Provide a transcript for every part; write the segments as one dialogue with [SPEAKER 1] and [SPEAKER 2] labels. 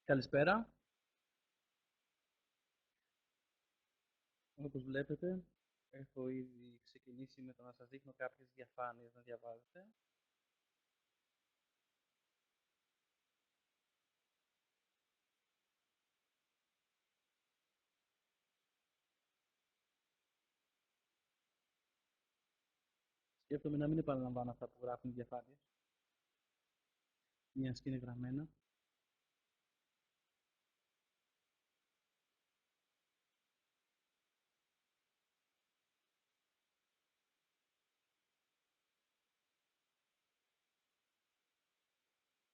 [SPEAKER 1] Καλησπέρα. Όπως βλέπετε, έχω ήδη ξεκινήσει με το να σας δείχνω κάποιες διαφάνειες να διαβάζετε. Σκέφτομαι να μην επαναλαμβάνω αυτά που γράφουν οι διαφάνειες, μιας και είναι γραμμένα.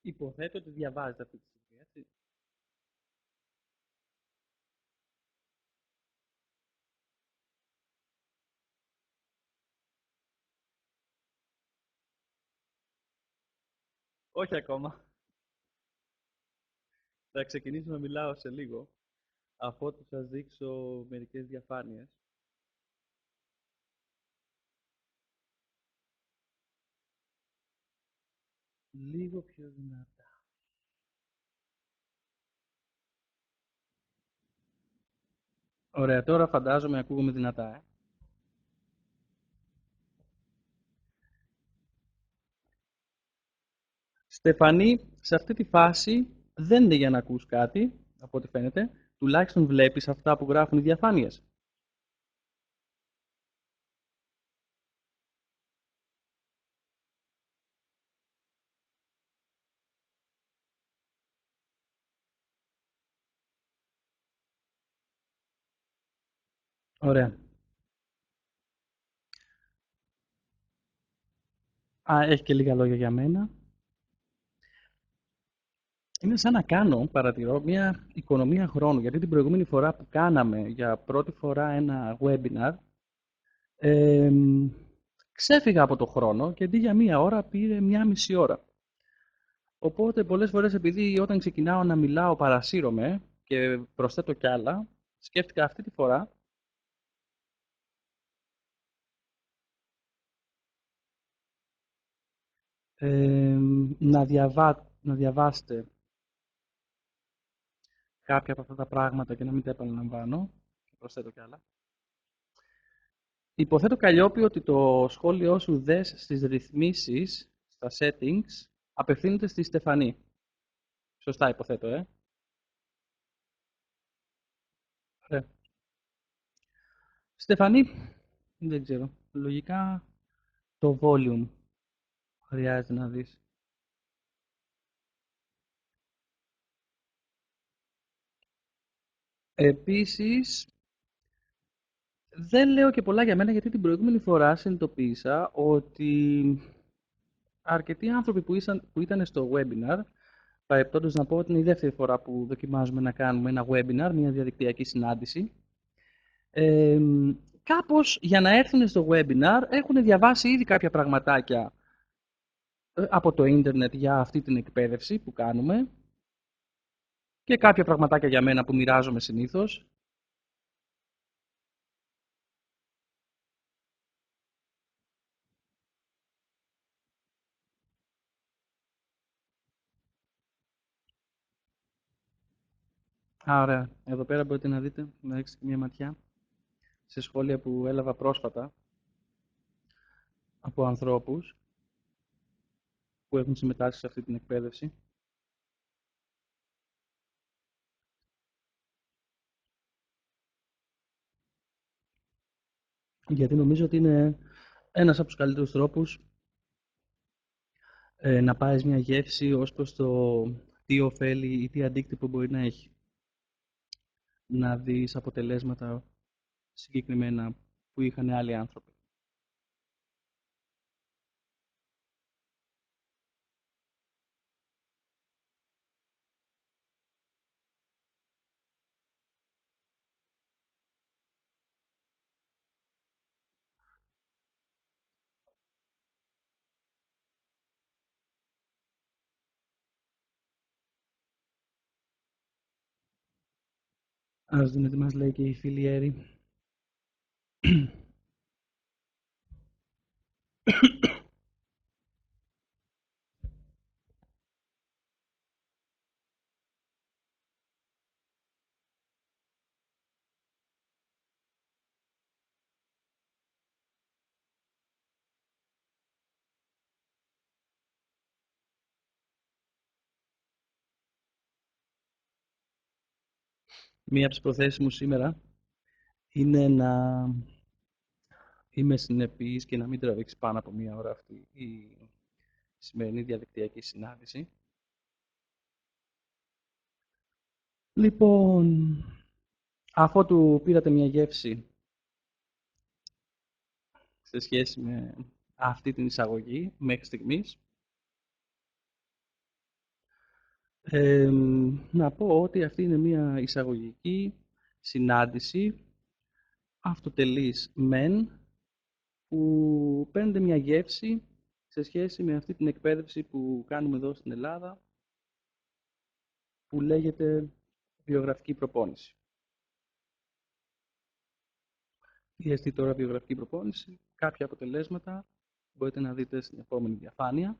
[SPEAKER 1] Υποθέτω ότι διαβάζετε αυτή τη στιγμή, έτσι. Όχι ακόμα. Θα ξεκινήσω να μιλάω σε λίγο, αφότου σας δείξω μερικές διαφάνειες. Λίγο πιο δυνατά. Ωραία, τώρα φαντάζομαι ακούγομαι δυνατά, Στεφανή, σε αυτή τη φάση δεν είναι για να ακούς κάτι, από ό,τι φαίνεται. Τουλάχιστον βλέπεις αυτά που γράφουν οι διαφάνειες. Ωραία. Α, έχει και λίγα λόγια για μένα. Είναι σαν να κάνω, παρατηρώ, μια οικονομία χρόνου. Γιατί την προηγούμενη φορά που κάναμε για πρώτη φορά ένα webinar, ε, ξέφυγα από το χρόνο και αντί για μία ώρα πήρε μία μισή ώρα. Οπότε πολλές φορές επειδή όταν ξεκινάω να μιλάω παρασύρωμαι και προσθέτω κι άλλα, σκέφτηκα αυτή τη φορά να διαβάσετε κάποια από αυτά τα πράγματα και να μην τα επαναλαμβάνω και προσθέτω κι άλλα. Υποθέτω, Καλλιόπη, ότι το σχόλιο σου δες στις ρυθμίσεις, στα settings, απευθύνεται στη Στεφανή. Σωστά υποθέτω, Ωραία. Στεφανή, δεν ξέρω. Λογικά το volume χρειάζεται να δεις. Επίσης, δεν λέω και πολλά για μένα γιατί την προηγούμενη φορά συνειδητοποίησα ότι αρκετοί άνθρωποι που ήταν στο webinar, παρεπτόντως να πω ότι είναι η δεύτερη φορά που δοκιμάζουμε να κάνουμε ένα webinar, μια διαδικτυακή συνάντηση, ε, κάπως για να έρθουν στο webinar έχουν διαβάσει ήδη κάποια πραγματάκια από το ίντερνετ για αυτή την εκπαίδευση που κάνουμε και κάποια πραγματάκια για μένα που μοιράζομαι συνήθως. Α, ωραία. Εδώ πέρα μπορείτε να δείτε, να ρίξετε μια ματιά σε σχόλια που έλαβα πρόσφατα από ανθρώπους που έχουν συμμετάσχει σε αυτή την εκπαίδευση. Γιατί νομίζω ότι είναι ένας από τους καλύτερους τρόπους να πάρεις μια γεύση ως προς το τι ωφέλει ή τι αντίκτυπο μπορεί να έχει. Να δεις αποτελέσματα συγκεκριμένα που είχαν άλλοι άνθρωποι. Ας δούμε τι μας λέει και η φίλη Έρη. Μία από τις προθέσεις μου σήμερα είναι να είμαι συνεπής και να μην τραβήξει πάνω από μία ώρα αυτή η σημερινή διαδικτυακή συνάντηση. Λοιπόν, αφότου πήρατε μια γεύση σε σχέση με αυτή την εισαγωγή μέχρι στιγμής, να πω ότι αυτή είναι μια εισαγωγική συνάντηση αυτοτελής μεν, που παίρνετε μια γεύση σε σχέση με αυτή την εκπαίδευση που κάνουμε εδώ στην Ελλάδα, που λέγεται βιογραφική προπόνηση. Τι εστί τώρα βιογραφική προπόνηση? Κάποια αποτελέσματα μπορείτε να δείτε στην επόμενη διαφάνεια.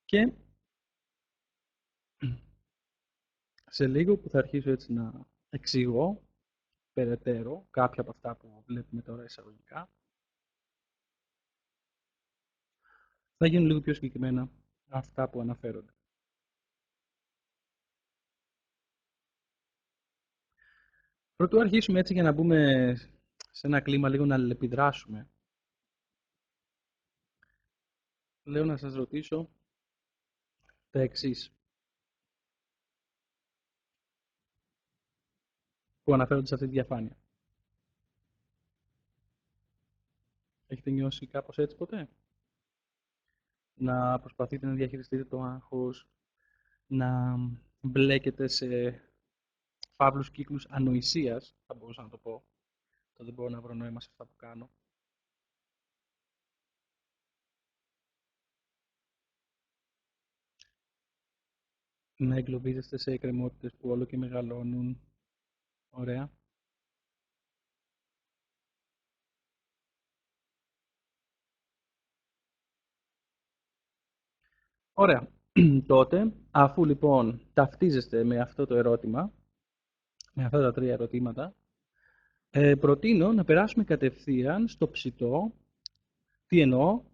[SPEAKER 1] Και σε λίγο που θα αρχίσω έτσι να εξηγώ περαιτέρω κάποια από αυτά που βλέπουμε τώρα εισαγωγικά, θα γίνουν λίγο πιο συγκεκριμένα αυτά που αναφέρονται. Πρωτού αρχίσουμε έτσι για να μπούμε σε ένα κλίμα λίγο να αλληλεπιδράσουμε, λέω να σας ρωτήσω τα εξής, που αναφέρονται σε αυτή τη διαφάνεια. Έχετε νιώσει κάπως έτσι ποτέ? Να προσπαθείτε να διαχειριστείτε το άγχος, να μπλέκετε σε φαύλους κύκλους ανοησίας, θα μπορούσα να το πω. Το δεν μπορώ να βρω νόημα σε αυτά που κάνω. Να εγκλωβίζεστε σε εκκρεμότητες που όλο και μεγαλώνουν. Ωραία. Ωραία. Τότε, αφού λοιπόν ταυτίζεστε με αυτό το ερώτημα, με αυτά τα τρία ερωτήματα, προτείνω να περάσουμε κατευθείαν στο ψητό. Τι εννοώ?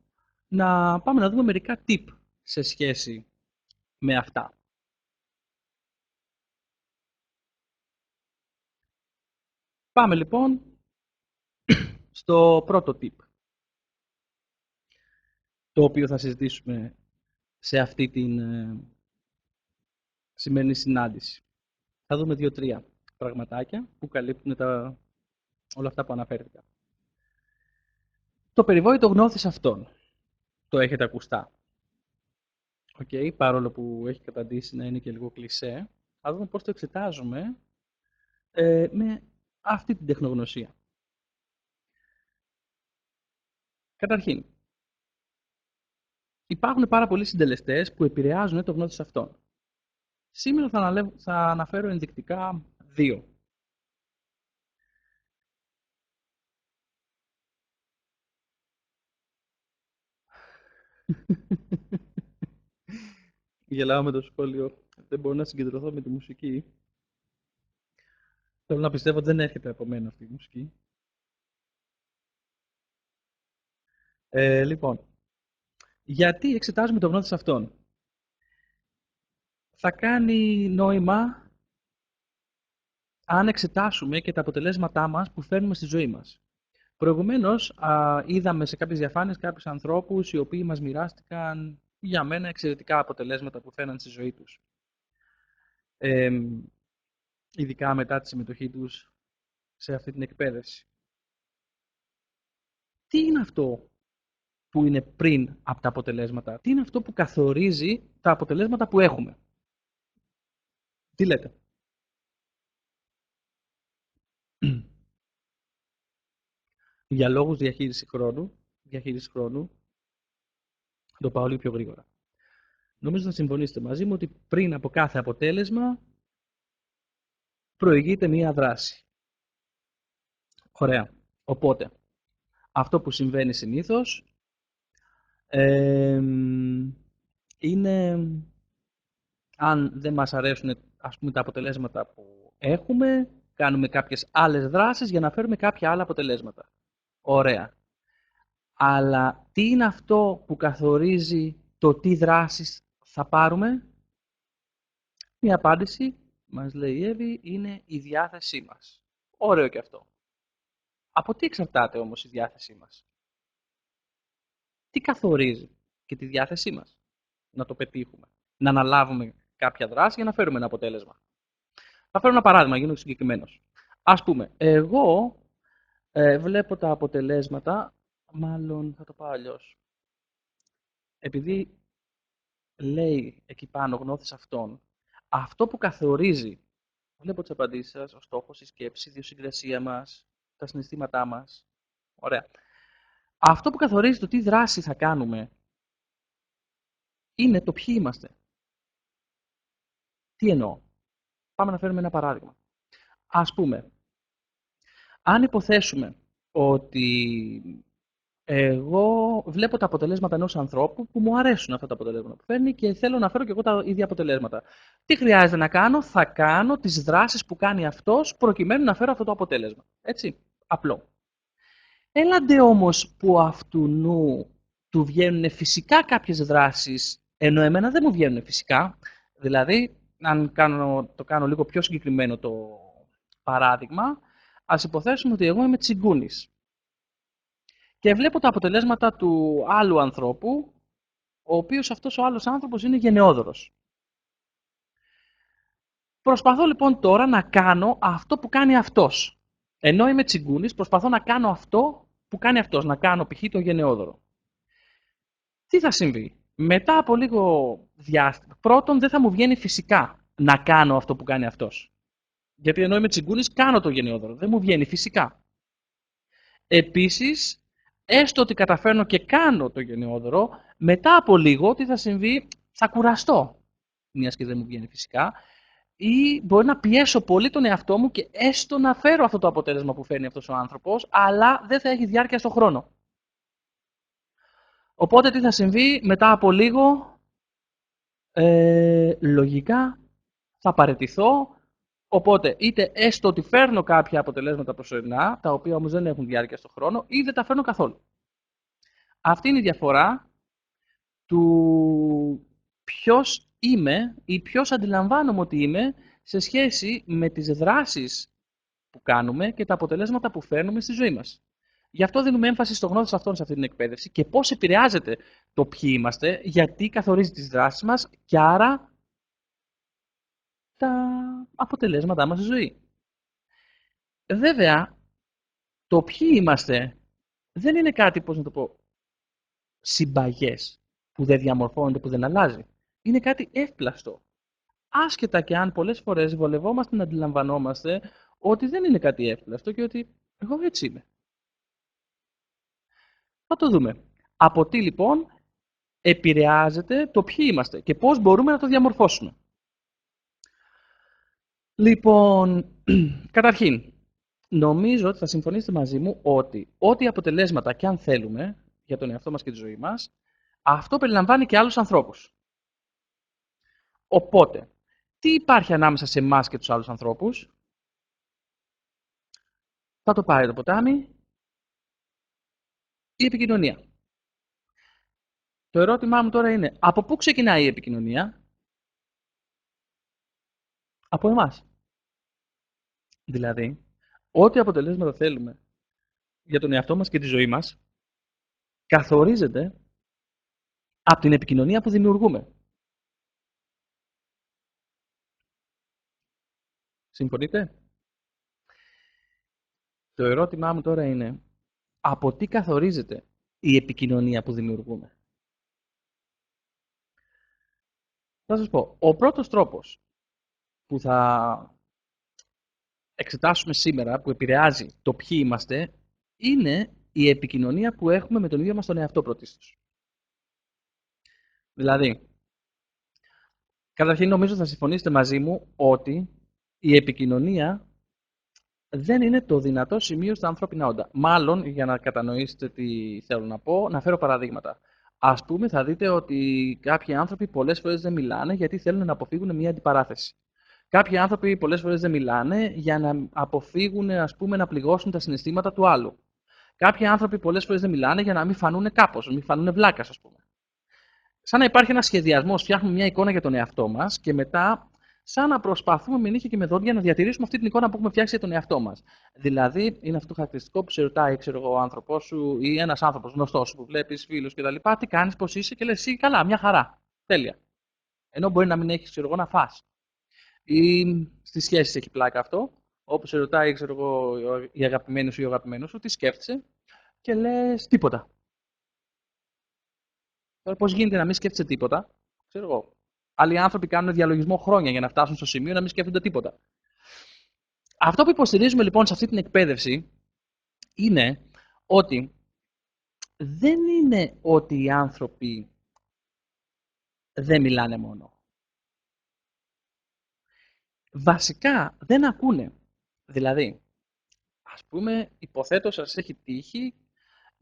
[SPEAKER 1] Να πάμε να δούμε μερικά tip σε σχέση με αυτά. Πάμε λοιπόν στο πρώτο tip, το οποίο θα συζητήσουμε σε αυτή την σημερινή συνάντηση. Θα δούμε 2-3 πραγματάκια που καλύπτουν όλα αυτά που αναφέρθηκα. Το περιβόητο γνώθις αυτών. Το έχετε ακουστά. Okay, παρόλο που έχει καταντήσει να είναι και λίγο κλισέ, θα δούμε πώς το εξετάζουμε με αυτή την τεχνογνωσία. Καταρχήν, υπάρχουν πάρα πολλοί συντελεστές που επηρεάζουν το γνώθις αυτών. Σήμερα θα αναφέρω ενδεικτικά 2. Γελάω με το σχόλιο. Δεν μπορώ να συγκεντρωθώ με τη μουσική. Θέλω να πιστεύω ότι δεν έρχεται από μένα αυτή η μουσική. Λοιπόν, γιατί εξετάζουμε το γνώθις αυτών? Θα κάνει νόημα αν εξετάσουμε και τα αποτελέσματά μας που φέρνουμε στη ζωή μας. Προηγουμένως, είδαμε σε κάποιες διαφάνειες κάποιους ανθρώπους οι οποίοι μας μοιράστηκαν για μένα εξαιρετικά αποτελέσματα που φέρναν στη ζωή τους. Ειδικά μετά τη συμμετοχή τους σε αυτή την εκπαίδευση. Τι είναι αυτό που είναι πριν από τα αποτελέσματα? Τι είναι αυτό που καθορίζει τα αποτελέσματα που έχουμε? Τι λέτε? Για λόγους διαχείρισης χρόνου, το πάω λίγο πιο γρήγορα. Νομίζω να συμφωνήσετε μαζί μου ότι πριν από κάθε αποτέλεσμα προηγείται μία δράση. Ωραία. Οπότε, αυτό που συμβαίνει συνήθως είναι αν δεν μας αρέσουν, ας πούμε, τα αποτελέσματα που έχουμε, κάνουμε κάποιες άλλες δράσεις για να φέρουμε κάποια άλλα αποτελέσματα. Ωραία. Αλλά τι είναι αυτό που καθορίζει το τι δράσεις θα πάρουμε? Μια απάντηση, μας λέει η Εύη, είναι η διάθεσή μας. Ωραίο και αυτό. Από τι εξαρτάται όμως η διάθεσή μας? Τι καθορίζει και τη διάθεσή μας να το πετύχουμε? Να αναλάβουμε κάποια δράση για να φέρουμε ένα αποτέλεσμα. Θα φέρω ένα παράδειγμα, γίνω συγκεκριμένος. Ας πούμε, εγώ βλέπω τα αποτελέσματα, μάλλον θα το πάω αλλιώς. Επειδή λέει εκεί πάνω γνώθης αυτών, αυτό που καθορίζει, βλέπω τις απαντήσεις σας, ο στόχος, η σκέψη, η ιδιοσυγκρασία μας, τα συναισθήματά μας. Ωραία. Αυτό που καθορίζει το τι δράση θα κάνουμε είναι το ποιοι είμαστε. Τι εννοώ? Πάμε να φέρουμε ένα παράδειγμα. Ας πούμε, αν υποθέσουμε ότι εγώ βλέπω τα αποτελέσματα ενός ανθρώπου που μου αρέσουν αυτά τα αποτελέσματα που φέρνει και θέλω να φέρω και εγώ τα ίδια αποτελέσματα. Τι χρειάζεται να κάνω? Θα κάνω τις δράσεις που κάνει αυτός προκειμένου να φέρω αυτό το αποτέλεσμα. Έτσι, απλό. Έλαντε όμως που αυτού του βγαίνουν φυσικά κάποιες δράσεις, ενώ εμένα δεν μου βγαίνουν φυσικά. Δηλαδή, αν το κάνω λίγο πιο συγκεκριμένο το παράδειγμα, ας υποθέσουμε ότι εγώ είμαι τσιγκούνης και βλέπω τα αποτελέσματα του άλλου ανθρώπου, ο οποίος αυτός ο άλλος άνθρωπος είναι γενναιόδωρος. Προσπαθώ λοιπόν τώρα να κάνω αυτό που κάνει αυτός. Ενώ είμαι τσιγκούνης, προσπαθώ να κάνω αυτό που κάνει αυτός, να κάνω π.χ. τον γενναιόδωρο. Τι θα συμβεί? Μετά από λίγο διάστημα, πρώτον δεν θα μου βγαίνει φυσικά να κάνω αυτό που κάνει αυτός. Γιατί ενώ είμαι τσιγκούνης, κάνω το γενναιόδωρο. Δεν μου βγαίνει φυσικά. Επίσης, έστω ότι καταφέρνω και κάνω το γενναιόδωρο, μετά από λίγο τι θα συμβεί? Θα κουραστώ, μιας και δεν μου βγαίνει φυσικά, ή μπορεί να πιέσω πολύ τον εαυτό μου και έστω να φέρω αυτό το αποτέλεσμα που φέρνει αυτός ο άνθρωπος, αλλά δεν θα έχει διάρκεια στον χρόνο. Οπότε τι θα συμβεί? Μετά από λίγο, λογικά θα παραιτηθώ, οπότε είτε έστω ότι φέρνω κάποια αποτελέσματα προσωρινά, τα οποία όμως δεν έχουν διάρκεια στον χρόνο, ή δεν τα φέρνω καθόλου. Αυτή είναι η διαφορά του ποιος είμαι ή ποιος αντιλαμβάνομαι ότι είμαι σε σχέση με τις δράσεις που κάνουμε και τα αποτελέσματα που φέρνουμε στη ζωή μας. Γι' αυτό δίνουμε έμφαση στο γνώθις αυτών σε αυτή την εκπαίδευση και πώς επηρεάζεται το ποιοι είμαστε, γιατί καθορίζει τις δράσεις μας και άρα τα αποτελέσματά μας στη ζωή. Βέβαια, το ποιοι είμαστε δεν είναι κάτι, πώς να το πω, συμπαγές, που δεν διαμορφώνεται, που δεν αλλάζει. Είναι κάτι εύπλαστο. Άσχετα και αν πολλές φορές βολευόμαστε να αντιλαμβανόμαστε ότι δεν είναι κάτι εύπλαστο και ότι εγώ έτσι είμαι. Θα το δούμε. Από τι λοιπόν επηρεάζεται το ποιοι είμαστε και πώς μπορούμε να το διαμορφώσουμε. Λοιπόν, καταρχήν, νομίζω ότι θα συμφωνήσετε μαζί μου ότι ό,τι αποτελέσματα και αν θέλουμε για τον εαυτό μας και τη ζωή μας, αυτό περιλαμβάνει και άλλους ανθρώπους. Οπότε, τι υπάρχει ανάμεσα σε εμάς και τους άλλους ανθρώπους? Θα το πάρει το ποτάμι, η επικοινωνία. Το ερώτημά μου τώρα είναι, από πού ξεκινάει η επικοινωνία? Από εμάς. Δηλαδή, ό,τι αποτελέσματα θέλουμε για τον εαυτό μας και τη ζωή μας, καθορίζεται από την επικοινωνία που δημιουργούμε. Συμφωνείτε? Το ερώτημά μου τώρα είναι, από τι καθορίζεται η επικοινωνία που δημιουργούμε? Θα σας πω, ο πρώτος τρόπος που θα εξετάσουμε σήμερα, που επηρεάζει το ποιοι είμαστε, είναι η επικοινωνία που έχουμε με τον ίδιο μας τον εαυτό πρωτίστως. Δηλαδή, καταρχήν νομίζω θα συμφωνήσετε μαζί μου ότι η επικοινωνία δεν είναι το δυνατό σημείο στα ανθρώπινα όντα. Μάλλον, για να κατανοήσετε τι θέλω να πω, να φέρω παραδείγματα. Ας πούμε, θα δείτε ότι κάποιοι άνθρωποι πολλές φορές δεν μιλάνε γιατί θέλουν να αποφύγουν μια αντιπαράθεση. Κάποιοι άνθρωποι πολλές φορές δεν μιλάνε για να αποφύγουν, ας πούμε, να πληγώσουν τα συναισθήματα του άλλου. Κάποιοι άνθρωποι πολλές φορές δεν μιλάνε για να μην φανούν κάπως, να μην φανούν βλάκας, ας πούμε. Σαν να υπάρχει ένα σχεδιασμό, φτιάχνουμε μια εικόνα για τον εαυτό μα και μετά, σαν να προσπαθούμε με νύχια και με δόντια να διατηρήσουμε αυτή την εικόνα που έχουμε φτιάξει για τον εαυτό μα. Δηλαδή, είναι αυτό το χαρακτηριστικό που σε ρωτάει, ξέρω εγώ, ο άνθρωπό σου ή ένα άνθρωπο γνωστό σου που βλέπει, φίλου κτλ. Τι κάνει, πώ είσαι και λε, εσύ καλά, μια χαρά. Τέλεια. Ενώ μπορεί να μην έχει, ξέρω εγώ, να φας. Ή στι σχέσει έχει πλάκα αυτό, όπου σε ρωτάει, ξέρω εγώ, η αγαπημένη σου ή ο αγαπημένο σου, τι σκέφτεσαι και λε τίποτα. Τώρα, πώ γίνεται να μην σκέφτεσαι τίποτα, ξέρω εγώ. Άλλοι άνθρωποι κάνουν διαλογισμό χρόνια για να φτάσουν στο σημείο να μην σκέφτονται τίποτα. Αυτό που υποστηρίζουμε λοιπόν σε αυτή την εκπαίδευση είναι ότι δεν είναι ότι οι άνθρωποι δεν μιλάνε μόνο. Βασικά δεν ακούνε. Δηλαδή, ας πούμε, υποθέτω σας έχει τύχει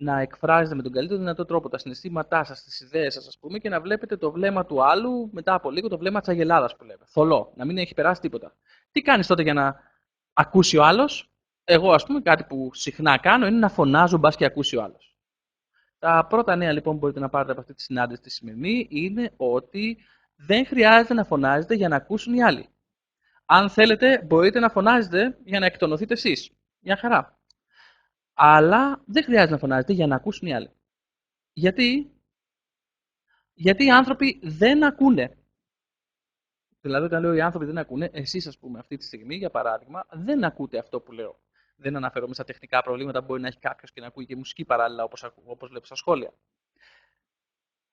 [SPEAKER 1] να εκφράζετε με τον καλύτερο δυνατό τρόπο τα συναισθήματά σας, τις ιδέες σας, ας πούμε, και να βλέπετε το βλέμμα του άλλου μετά από λίγο, το βλέμμα της αγελάδας που λέμε. Θολό, να μην έχει περάσει τίποτα. Τι κάνεις τότε για να ακούσει ο άλλος? Εγώ, ας πούμε, κάτι που συχνά κάνω είναι να φωνάζω μπας και ακούσει ο άλλος. Τα πρώτα νέα λοιπόν που μπορείτε να πάρετε από αυτή τη συνάντηση τη σημερινή είναι ότι δεν χρειάζεται να φωνάζετε για να ακούσουν οι άλλοι. Αν θέλετε, μπορείτε να φωνάζετε για να εκτονωθείτε εσείς. Μια χαρά. Αλλά δεν χρειάζεται να φωνάζετε για να ακούσουν οι άλλοι. Γιατί? Γιατί οι άνθρωποι δεν ακούνε. Δηλαδή, όταν λέω οι άνθρωποι δεν ακούνε, εσείς, ας πούμε, αυτή τη στιγμή, για παράδειγμα, δεν ακούτε αυτό που λέω. Δεν αναφέρομαι στα τεχνικά προβλήματα που μπορεί να έχει κάποιο και να ακούει και μουσική παράλληλα, όπως βλέπω στα σχόλια.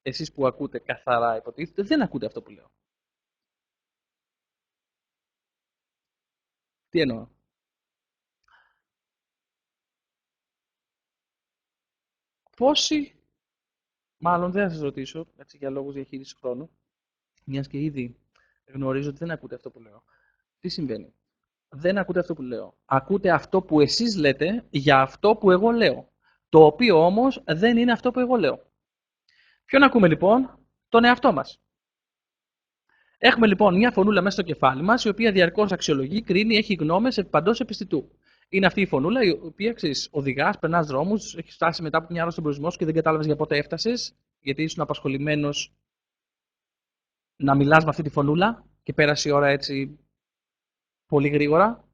[SPEAKER 1] Εσείς που ακούτε καθαρά, υποτίθεται, δεν ακούτε αυτό που λέω. Τι εννοώ? Πόσοι, μάλλον δεν θα σας ρωτήσω, έτσι, για λόγους διαχείρισης χρόνου, μιας και ήδη γνωρίζω ότι δεν ακούτε αυτό που λέω. Τι συμβαίνει? Δεν ακούτε αυτό που λέω. Ακούτε αυτό που εσείς λέτε για αυτό που εγώ λέω. Το οποίο όμως δεν είναι αυτό που εγώ λέω. Ποιον ακούμε λοιπόν? Τον εαυτό μας. Έχουμε λοιπόν μια φωνούλα μέσα στο κεφάλι μας, η οποία διαρκώς αξιολογεί, κρίνει, έχει γνώμες επί παντός επιστητού. Είναι αυτή η φωνούλα, η οποία ξέρεις, οδηγάς, περνάς δρόμους, έχει φτάσει μετά από μια ώρα στον προορισμό σου και δεν κατάλαβες για πότε έφτασες, γιατί ήσουν απασχολημένος να μιλάς με αυτή τη φωνούλα και πέρασε η ώρα έτσι πολύ γρήγορα.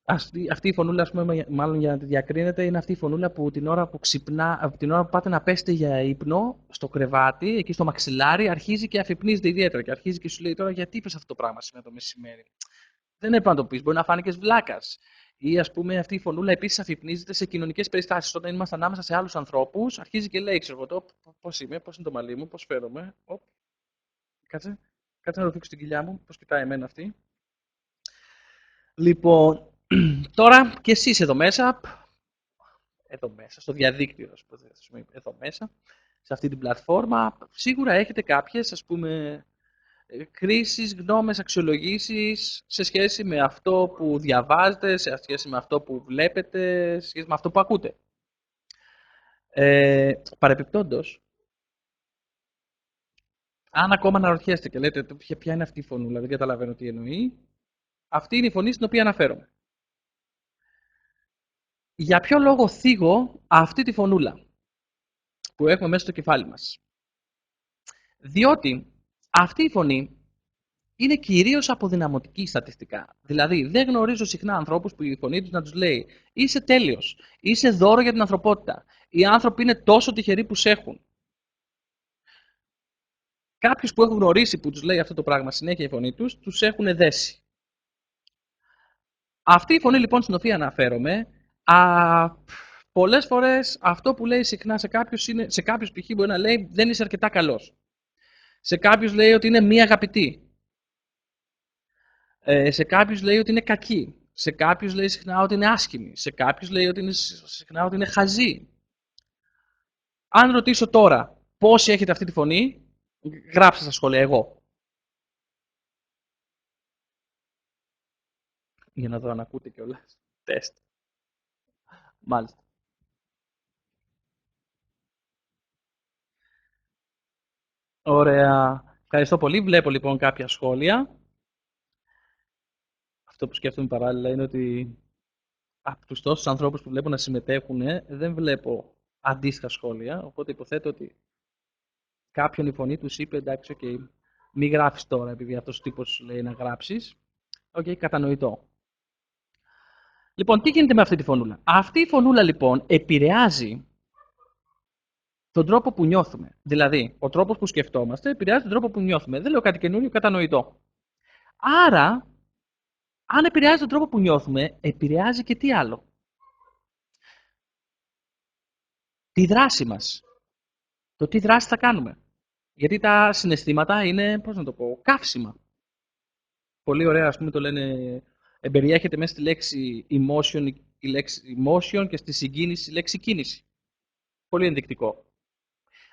[SPEAKER 1] Αυτή η φωνούλα, ας πούμε, μάλλον για να τη διακρίνετε, είναι αυτή η φωνούλα που την ώρα που ξυπνά, την ώρα που πάτε να πέσετε για ύπνο, στο κρεβάτι, εκεί στο μαξιλάρι, αρχίζει και αφυπνίζεται ιδιαίτερα. Και αρχίζει και σου λέει τώρα γιατί είπες αυτό το πράγμα σήμερα το μεσημέρι. Δεν έπρεπε να το πει, μπορεί να φάνηκε βλάκα. Ή α πούμε αυτή η φωνούλα επίση αφυπνίζεται σε κοινωνικέ περιστάσει. Όταν είμαστε ανάμεσα σε άλλου ανθρώπου, αρχίζει και λέει: Ξέρω εγώ, πώ είμαι, πώ είναι το μαλλί μου, πώ φέρομαι. Κάτσε, κάτσε να το δείξω την κοιλιά μου, πώ κοιτάει εμένα αυτή. Λοιπόν, τώρα και εσείς εδώ μέσα, στο διαδίκτυο, εδώ μέσα, σε αυτή την πλατφόρμα, σίγουρα έχετε κάποιες, ας πούμε, κρίσεις, γνώμες, αξιολογήσεις σε σχέση με αυτό που διαβάζετε, σε σχέση με αυτό που βλέπετε, σε σχέση με αυτό που ακούτε. Παρεπιπτόντως, αν ακόμα αναρωτιέστε και λέτε ποια είναι αυτή η φωνούλα, δεν καταλαβαίνω τι εννοεί, αυτή είναι η φωνή στην οποία αναφέρομαι. Για ποιο λόγο θίγω αυτή τη φωνούλα που έχουμε μέσα στο κεφάλι μας? Διότι αυτή η φωνή είναι κυρίως αποδυναμωτική στατιστικά. Δηλαδή, δεν γνωρίζω συχνά ανθρώπους που η φωνή τους να τους λέει «Είσαι τέλειος, είσαι δώρο για την ανθρωπότητα, οι άνθρωποι είναι τόσο τυχεροί που σε έχουν». Κάποιους που έχουν γνωρίσει που τους λέει αυτό το πράγμα συνέχεια η φωνή τους, τους έχουν δέσει. Αυτή η φωνή λοιπόν στην οποία αναφέρομαι, πολλές φορές αυτό που λέει συχνά σε κάποιους π.χ. μπορεί να λέει «Δεν είσαι αρκετά καλός». Σε κάποιους λέει ότι είναι μη αγαπητή. Σε κάποιους λέει ότι είναι κακή. Σε κάποιους λέει συχνά ότι είναι άσχημη. Σε κάποιους λέει συχνά ότι είναι χαζή. Αν ρωτήσω τώρα πόσοι έχετε αυτή τη φωνή, γράψτε στα σχόλια εγώ. Για να δω αν ακούτε κιόλας. Τεστ. Μάλιστα. Ωραία. Ευχαριστώ πολύ. Βλέπω λοιπόν κάποια σχόλια. Αυτό που σκέφτομαι παράλληλα είναι ότι από τους τόσους ανθρώπους που βλέπω να συμμετέχουν, δεν βλέπω αντίστοιχα σχόλια. Οπότε υποθέτω ότι κάποιον η φωνή τους είπε εντάξει, okay, μη γράφεις τώρα επειδή αυτός ο τύπος λέει να γράψεις. Οκ, κατανοητό. Λοιπόν, τι γίνεται με αυτή τη φωνούλα. Αυτή η φωνούλα λοιπόν επηρεάζει τον τρόπο που νιώθουμε. Δηλαδή, ο τρόπος που σκεφτόμαστε επηρεάζει τον τρόπο που νιώθουμε. Δεν λέω κάτι καινούριο, κατανοητό. Άρα, αν επηρεάζει τον τρόπο που νιώθουμε, επηρεάζει και τι άλλο. Τη δράση μας. Το τι δράση θα κάνουμε. Γιατί τα συναισθήματα είναι, πώς να το πω, καύσιμα. Πολύ ωραία, ας πούμε, το λένε, εμπεριέχεται μέσα στη λέξη emotion, η λέξη emotion και στη συγκίνηση η λέξη κίνηση. Πολύ ενδεικτικό.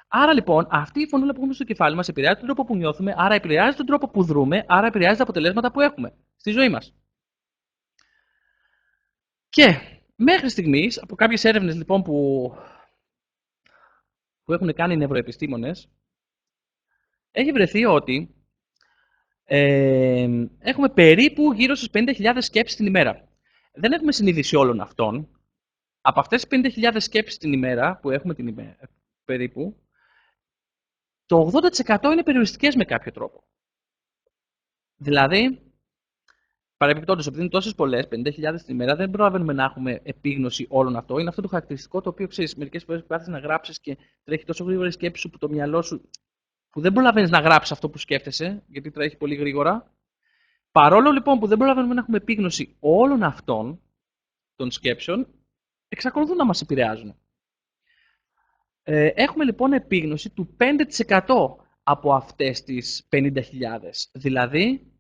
[SPEAKER 1] Άρα λοιπόν, αυτή η φωνούλα που έχουμε στο κεφάλι μας επηρεάζει τον τρόπο που νιώθουμε, άρα επηρεάζει τον τρόπο που δρούμε, άρα επηρεάζει τα αποτελέσματα που έχουμε στη ζωή μας. Και μέχρι στιγμής, από κάποιες έρευνες λοιπόν που έχουν κάνει οι νευροεπιστήμονες, έχει βρεθεί ότι έχουμε περίπου γύρω στις 50.000 σκέψεις την ημέρα. Δεν έχουμε συνείδηση όλων αυτών. Από αυτές τις 50.000 σκέψεις την ημέρα που έχουμε την ημέρα, περίπου, το 80% είναι περιοριστικές με κάποιο τρόπο. Δηλαδή, παρεμπιπτόντως, επειδή είναι τόσες πολλές, 50.000 την ημέρα, δεν προλαβαίνουμε να έχουμε επίγνωση όλων αυτών. Είναι αυτό το χαρακτηριστικό το οποίο ξέρεις, μερικές φορές που κάθεσαι να γράψεις και τρέχει τόσο γρήγορα η σκέψη σου που το μυαλό σου, που δεν προλαβαίνεις να γράψεις αυτό που σκέφτεσαι, γιατί τρέχει πολύ γρήγορα. Παρόλο λοιπόν που δεν προλαβαίνουμε να έχουμε επίγνωση όλων αυτών των σκέψεων, εξακολουθούν να μας επηρεάζουν. Έχουμε λοιπόν επίγνωση του 5% από αυτές τις 50.000. Δηλαδή,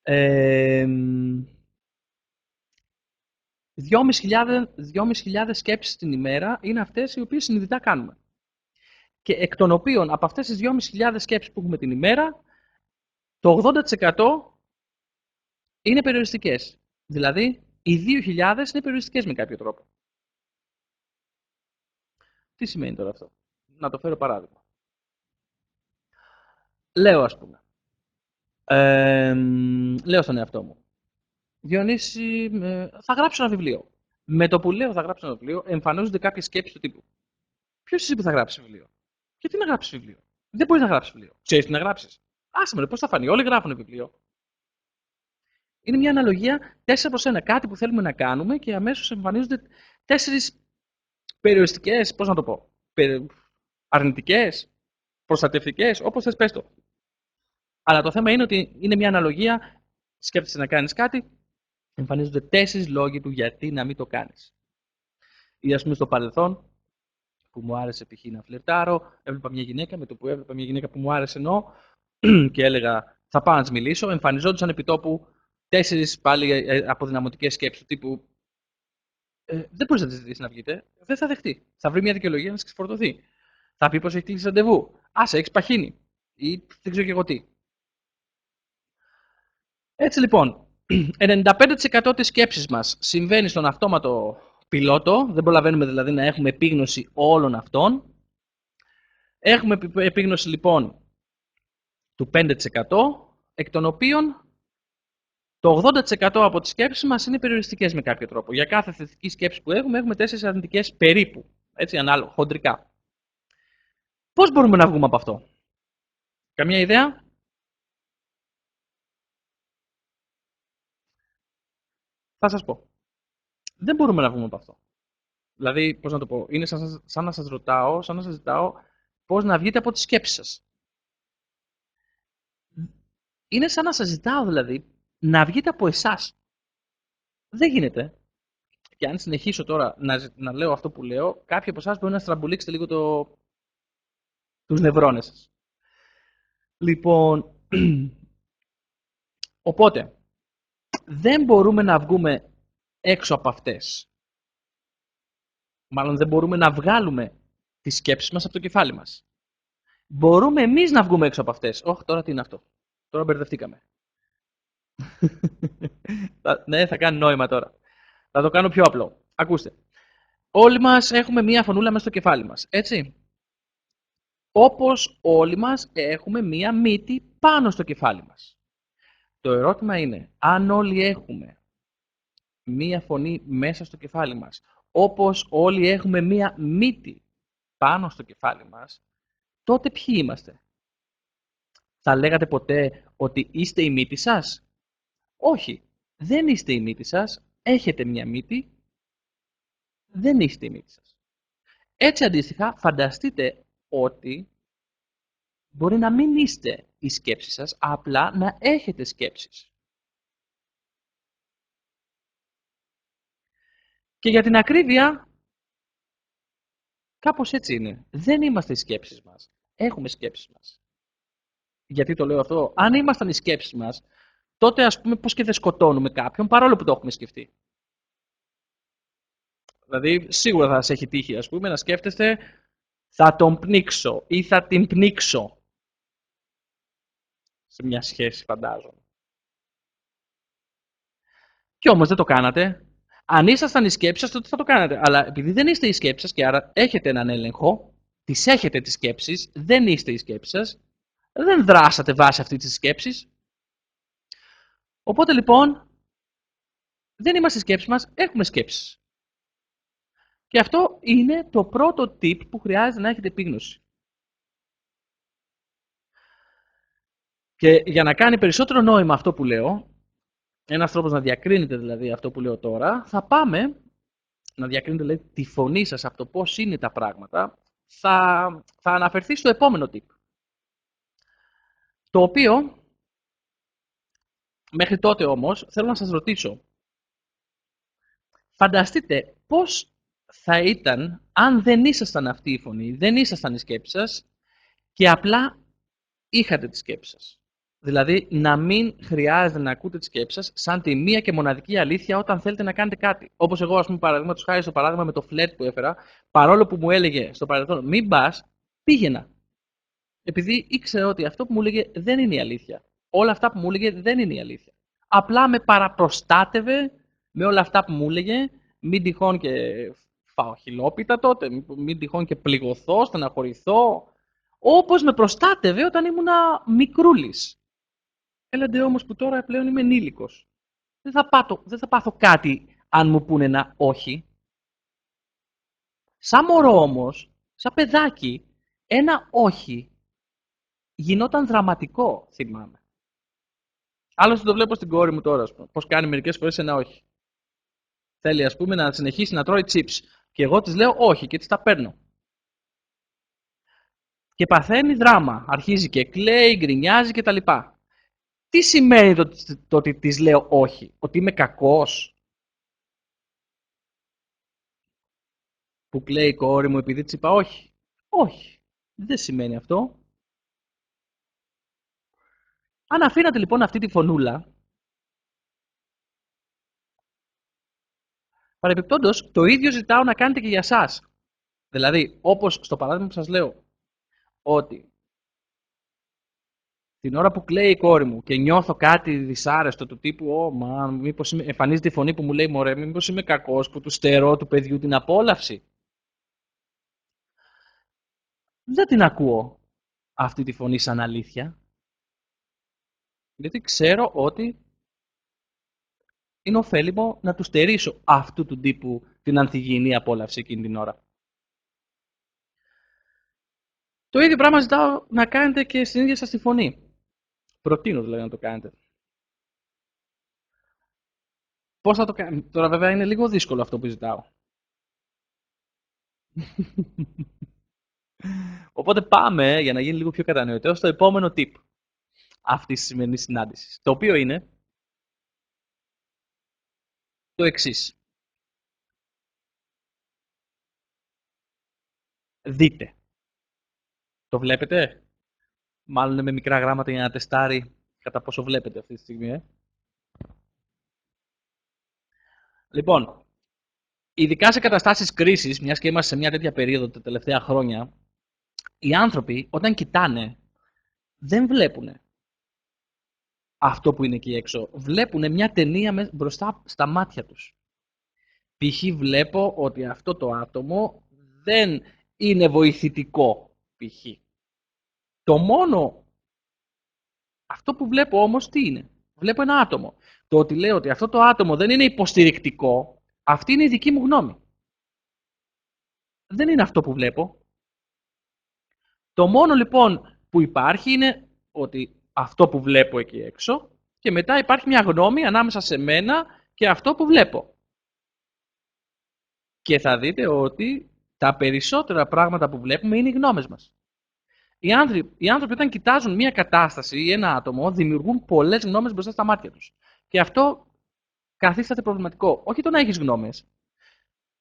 [SPEAKER 1] 2.500 σκέψεις την ημέρα είναι αυτές οι οποίες συνειδητά κάνουμε. Και εκ των οποίων από αυτές τις 2.500 σκέψεις που έχουμε την ημέρα, το 80% είναι περιοριστικές. Δηλαδή, οι 2.000 είναι περιοριστικές με κάποιο τρόπο. Τι σημαίνει τώρα αυτό? Να το φέρω παράδειγμα. Λέω, ας πούμε, λέω στον εαυτό μου, Διονύση, θα γράψω ένα βιβλίο. Με το που λέω θα γράψω ένα βιβλίο, εμφανίζονται κάποιες σκέψεις του τύπου. Ποιος εσύ που θα γράψει βιβλίο? Γιατί να γράψει βιβλίο? Δεν μπορεί να γράψει βιβλίο. Ξέρεις τι να γράψεις? Άσε με, πώς θα φανεί? Όλοι γράφουν βιβλίο. Είναι μια αναλογία 4-1. Κάτι που θέλουμε να κάνουμε και αμέσως εμφανίζονται 4 περιοριστικές, πώς να το πω, αρνητικές, προστατευτικές, όπως θες πες το. Αλλά το θέμα είναι ότι είναι μια αναλογία, σκέφτεσαι να κάνεις κάτι, εμφανίζονται 4 λόγοι του γιατί να μην το κάνεις. Ή ας πούμε στο παρελθόν, που μου άρεσε π.χ. να φλερτάρω, έβλεπα μια γυναίκα, με το που έβλεπα μια γυναίκα που μου άρεσε και έλεγα θα πάω να της μιλήσω, εμφανιζόντουσαν επί τόπου 4 πάλι αποδυναμωτικές σκέψεις του τύπου δεν μπορείς να τη ζητήσεις να βγείτε, δεν θα δεχτεί. Θα βρει μια δικαιολογία να σε ξεφορτωθεί. Θα πει πως έχει κλείσει ραντεβού. Άσε, έχεις παχύνει. Ή δεν ξέρω και εγώ τι. Έτσι λοιπόν, 95% της σκέψης μας συμβαίνει στον αυτόματο πιλότο, δεν προλαβαίνουμε δηλαδή να έχουμε επίγνωση όλων αυτών. Έχουμε επίγνωση λοιπόν του 5%, εκ των οποίων το 80% από τις σκέψεις μας είναι περιοριστικές με κάποιο τρόπο. Για κάθε θετική σκέψη που έχουμε 4 αρνητικές περίπου, έτσι, ανάλογα, χοντρικά. Πώς μπορούμε να βγούμε από αυτό? Καμία ιδέα? Θα σας πω. Δεν μπορούμε να βγούμε από αυτό. Δηλαδή, πώς να το πω, είναι σαν να σας ρωτάω, σαν να σας ζητάω πώς να βγείτε από τις σκέψεις σας. Είναι σαν να σας ζητάω δηλαδή να βγείτε από εσάς. Δεν γίνεται. Και αν συνεχίσω τώρα να λέω αυτό που λέω, κάποιοι από εσάς μπορεί να στραμπουλήξετε λίγο τους νευρώνες σας. Λοιπόν, οπότε, δεν μπορούμε να βγούμε έξω από αυτές. Μάλλον δεν μπορούμε να βγάλουμε τις σκέψεις μας από το κεφάλι μας. Μπορούμε εμείς να βγούμε έξω από αυτές. Όχι, τώρα τι είναι αυτό? Τώρα μπερδευτήκαμε. Ναι, θα κάνει νόημα τώρα. Θα το κάνω πιο απλό. Ακούστε. Όλοι μας έχουμε μία φωνούλα μέσα στο κεφάλι μας, έτσι. Όπως όλοι μας έχουμε μία μύτη πάνω στο κεφάλι μας. Το ερώτημα είναι, αν όλοι έχουμε μία φωνή μέσα στο κεφάλι μας, όπως όλοι έχουμε μία μύτη πάνω στο κεφάλι μας, τότε ποιοι είμαστε? Θα λέγατε ποτέ ότι είστε η μύτη σας? Όχι, δεν είστε η μύτη σας, έχετε μία μύτη, δεν είστε η μύτη σας. Έτσι αντίστοιχα, φανταστείτε ότι μπορεί να μην είστε οι σκέψεις σας, απλά να έχετε σκέψεις. Και για την ακρίβεια, κάπως έτσι είναι. Δεν είμαστε οι σκέψεις μας. Έχουμε σκέψεις μας. Γιατί το λέω αυτό? Αν ήμασταν οι σκέψεις μας, τότε ας πούμε πώς και δεν σκοτώνουμε κάποιον, παρόλο που το έχουμε σκεφτεί. Δηλαδή, σίγουρα θα σας έχει τύχει, ας πούμε, να σκέφτεστε θα τον πνίξω ή θα την πνίξω. Σε μια σχέση, φαντάζομαι. Κι όμως δεν το κάνατε. Αν ήσασταν οι σκέψεις σας, τότε θα το κάνατε. Αλλά επειδή δεν είστε οι σκέψεις σας και άρα έχετε έναν έλεγχο, τις έχετε τις σκέψεις, δεν είστε οι σκέψεις σας, δεν δράσατε βάσει αυτή της σκέψης. Οπότε λοιπόν, δεν είμαστε οι σκέψεις μας, έχουμε σκέψεις. Και αυτό είναι το πρώτο tip που χρειάζεται να έχετε επίγνωση. Και για να κάνει περισσότερο νόημα αυτό που λέω, ένας τρόπος να διακρίνετε δηλαδή αυτό που λέω τώρα, θα πάμε να διακρίνετε δηλαδή, τη φωνή σας από το πώς είναι τα πράγματα, θα αναφερθεί στο επόμενο tip. Το οποίο, μέχρι τότε όμως, θέλω να σας ρωτήσω, φανταστείτε πώς θα ήταν αν δεν ήσασταν αυτή η φωνή, δεν ήσασταν η σκέψη σας και απλά είχατε τη σκέψη σας. Δηλαδή, να μην χρειάζεται να ακούτε τη σκέψη σας σαν τη μία και μοναδική αλήθεια όταν θέλετε να κάνετε κάτι. Όπως εγώ, ας πούμε, παραδείγματος χάρη στο παράδειγμα με το φλερτ που έφερα, παρόλο που μου έλεγε στο παρελθόν μην πας, πήγαινα. Επειδή ήξερα ότι αυτό που μου έλεγε δεν είναι η αλήθεια. Όλα αυτά που μου έλεγε δεν είναι η αλήθεια. Απλά με παραπροστάτευε με όλα αυτά που μου έλεγε, μην τυχόν και φάω χιλόπιτα τότε, μην τυχόν και πληγωθώ, στεναχωρηθώ. Όπως με προστάτευε όταν ήμουνα μικρούλης. Έλαντε όμως που τώρα πλέον είμαι ενήλικος. Δεν θα πάθω κάτι αν μου πούνε ένα όχι. Σαν μωρό όμως, σαν παιδάκι, ένα όχι γινόταν δραματικό, θυμάμαι. Άλλωστε το βλέπω στην κόρη μου τώρα, πώς κάνει μερικές φορές ένα όχι. Θέλει, ας πούμε, να συνεχίσει να τρώει chips. Και εγώ της λέω όχι και της τα παίρνω. Και παθαίνει δράμα. Αρχίζει και κλαίει, γκρινιάζει κτλ. Τι σημαίνει το ότι της λέω όχι? Ότι είμαι κακός? Που κλαίει η κόρη μου επειδή της είπα όχι? Όχι. Δεν σημαίνει αυτό. Αν αφήνατε λοιπόν αυτή τη φωνούλα, παρεμπιπτόντως το ίδιο ζητάω να κάνετε και για σας. Δηλαδή, όπως στο παράδειγμα που σας λέω, ότι την ώρα που κλαίει η κόρη μου και νιώθω κάτι δυσάρεστο του τύπου μήπως εμφανίζεται η φωνή που μου λέει μωρέ, μήπως είμαι κακός που του στερώ του παιδιού την απόλαυση. Δεν την ακούω αυτή τη φωνή σαν αλήθεια. Γιατί ξέρω ότι είναι ωφέλιμο να του στερήσω αυτού του τύπου την ανθυγιεινή απόλαυση εκείνη την ώρα. Το ίδιο πράγμα ζητάω να κάνετε και στην ίδια σας τη φωνή. Προτείνω δηλαδή να το κάνετε. Πώς θα το κάνετε? Τώρα βέβαια είναι λίγο δύσκολο αυτό που ζητάω. Οπότε πάμε, για να γίνει λίγο πιο κατανοητό, στο επόμενο tip αυτής της σημερινής συνάντησης. Το οποίο είναι το εξής. Δείτε. Το βλέπετε? Μάλλον είναι με μικρά γράμματα για να τεστάρει κατά πόσο βλέπετε αυτή τη στιγμή. Λοιπόν, ειδικά σε καταστάσεις κρίσης, μιας και είμαστε σε μια τέτοια περίοδο τα τελευταία χρόνια, οι άνθρωποι όταν κοιτάνε δεν βλέπουνε. αυτό που είναι εκεί έξω. Βλέπουν μια ταινία μπροστά στα μάτια τους. Π.χ. βλέπω ότι αυτό το άτομο δεν είναι βοηθητικό. Π.χ. Το μόνο, αυτό που βλέπω όμως τι είναι. Βλέπω ένα άτομο. Το ότι λέω ότι αυτό το άτομο δεν είναι υποστηρικτικό, αυτή είναι η δική μου γνώμη. Δεν είναι αυτό που βλέπω. Το μόνο λοιπόν που υπάρχει είναι ότι αυτό που βλέπω εκεί έξω και μετά υπάρχει μια γνώμη ανάμεσα σε μένα και αυτό που βλέπω. Και θα δείτε ότι τα περισσότερα πράγματα που βλέπουμε είναι οι γνώμες μας. Οι άνθρωποι όταν κοιτάζουν μια κατάσταση ή ένα άτομο δημιουργούν πολλές γνώμες μπροστά στα μάτια τους. Και αυτό καθίσταται προβληματικό. Όχι το να έχεις γνώμες.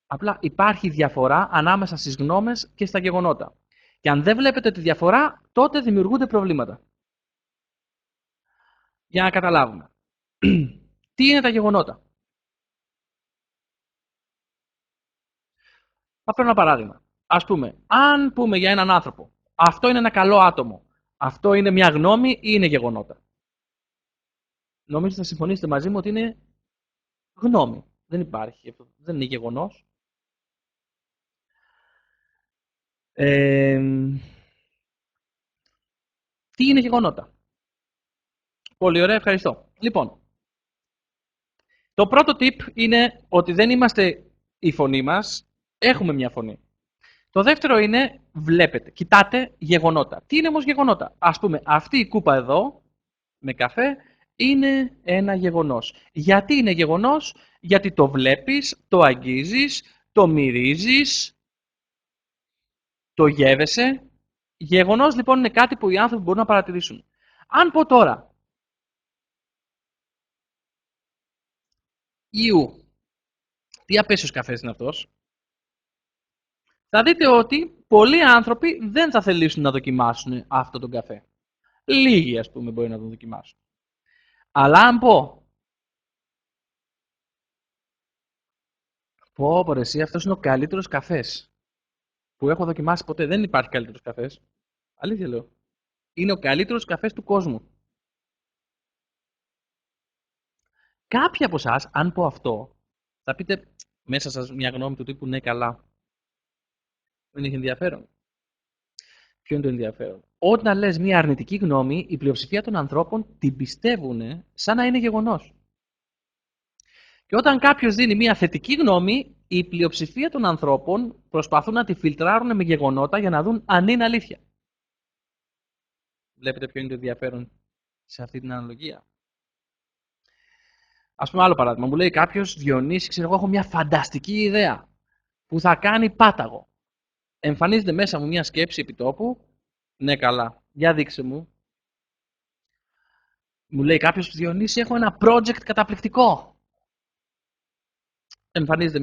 [SPEAKER 1] Απλά υπάρχει διαφορά ανάμεσα στις γνώμες και στα γεγονότα. Και αν δεν βλέπετε τη διαφορά, τότε δημιουργούνται προβλήματα. Για να καταλάβουμε. Τι είναι τα γεγονότα. Θα φέρω ένα παράδειγμα. Ας πούμε, αν πούμε για έναν άνθρωπο, αυτό είναι ένα καλό άτομο, αυτό είναι μια γνώμη ή είναι γεγονότα. Νομίζω θα συμφωνήσετε μαζί μου ότι είναι γνώμη. Δεν υπάρχει. Δεν είναι γεγονός. Τι είναι γεγονότα. Πολύ ωραία, ευχαριστώ. Λοιπόν, το πρώτο tip είναι ότι δεν είμαστε η φωνή μας, έχουμε μια φωνή. Το δεύτερο είναι βλέπετε, κοιτάτε γεγονότα. Τι είναι όμως γεγονότα. Ας πούμε, αυτή η κούπα εδώ, με καφέ, είναι ένα γεγονός. Γιατί είναι γεγονός? Γιατί το βλέπεις, το αγγίζεις, το μυρίζεις, το γεύεσαι. Γεγονός λοιπόν είναι κάτι που οι άνθρωποι μπορούν να παρατηρήσουν. Αν πω τώρα, Ιου, τι απέσιος καφές είναι αυτός, θα δείτε ότι πολλοί άνθρωποι δεν θα θελήσουν να δοκιμάσουν αυτό τον καφέ. Λίγοι, ας πούμε, μπορεί να τον δοκιμάσουν. Αλλά αν πω ρε εσύ, αυτός είναι ο καλύτερος καφές που έχω δοκιμάσει ποτέ. Δεν υπάρχει καλύτερος καφές. Αλήθεια λέω. Είναι ο καλύτερος καφές του κόσμου. Κάποιοι από εσάς, αν πω αυτό, θα πείτε μέσα σας μια γνώμη του τύπου ναι καλά. Δεν έχει ενδιαφέρον. Ποιο είναι το ενδιαφέρον? Όταν λες μια αρνητική γνώμη, η πλειοψηφία των ανθρώπων την πιστεύουν σαν να είναι γεγονός. Και όταν κάποιος δίνει μια θετική γνώμη, η πλειοψηφία των ανθρώπων προσπαθούν να τη φιλτράρουν με γεγονότα για να δουν αν είναι αλήθεια. Βλέπετε ποιο είναι το ενδιαφέρον σε αυτή την αναλογία. Ας πούμε άλλο παράδειγμα. Μου λέει κάποιος, Διονύση, ξέρω εγώ, έχω μια φανταστική ιδέα που θα κάνει πάταγο. Εμφανίζεται μέσα μου μια σκέψη επιτόπου. Ναι, καλά. Για δείξε μου. Μου λέει κάποιος, Διονύση, έχω ένα project καταπληκτικό. Εμφανίζεται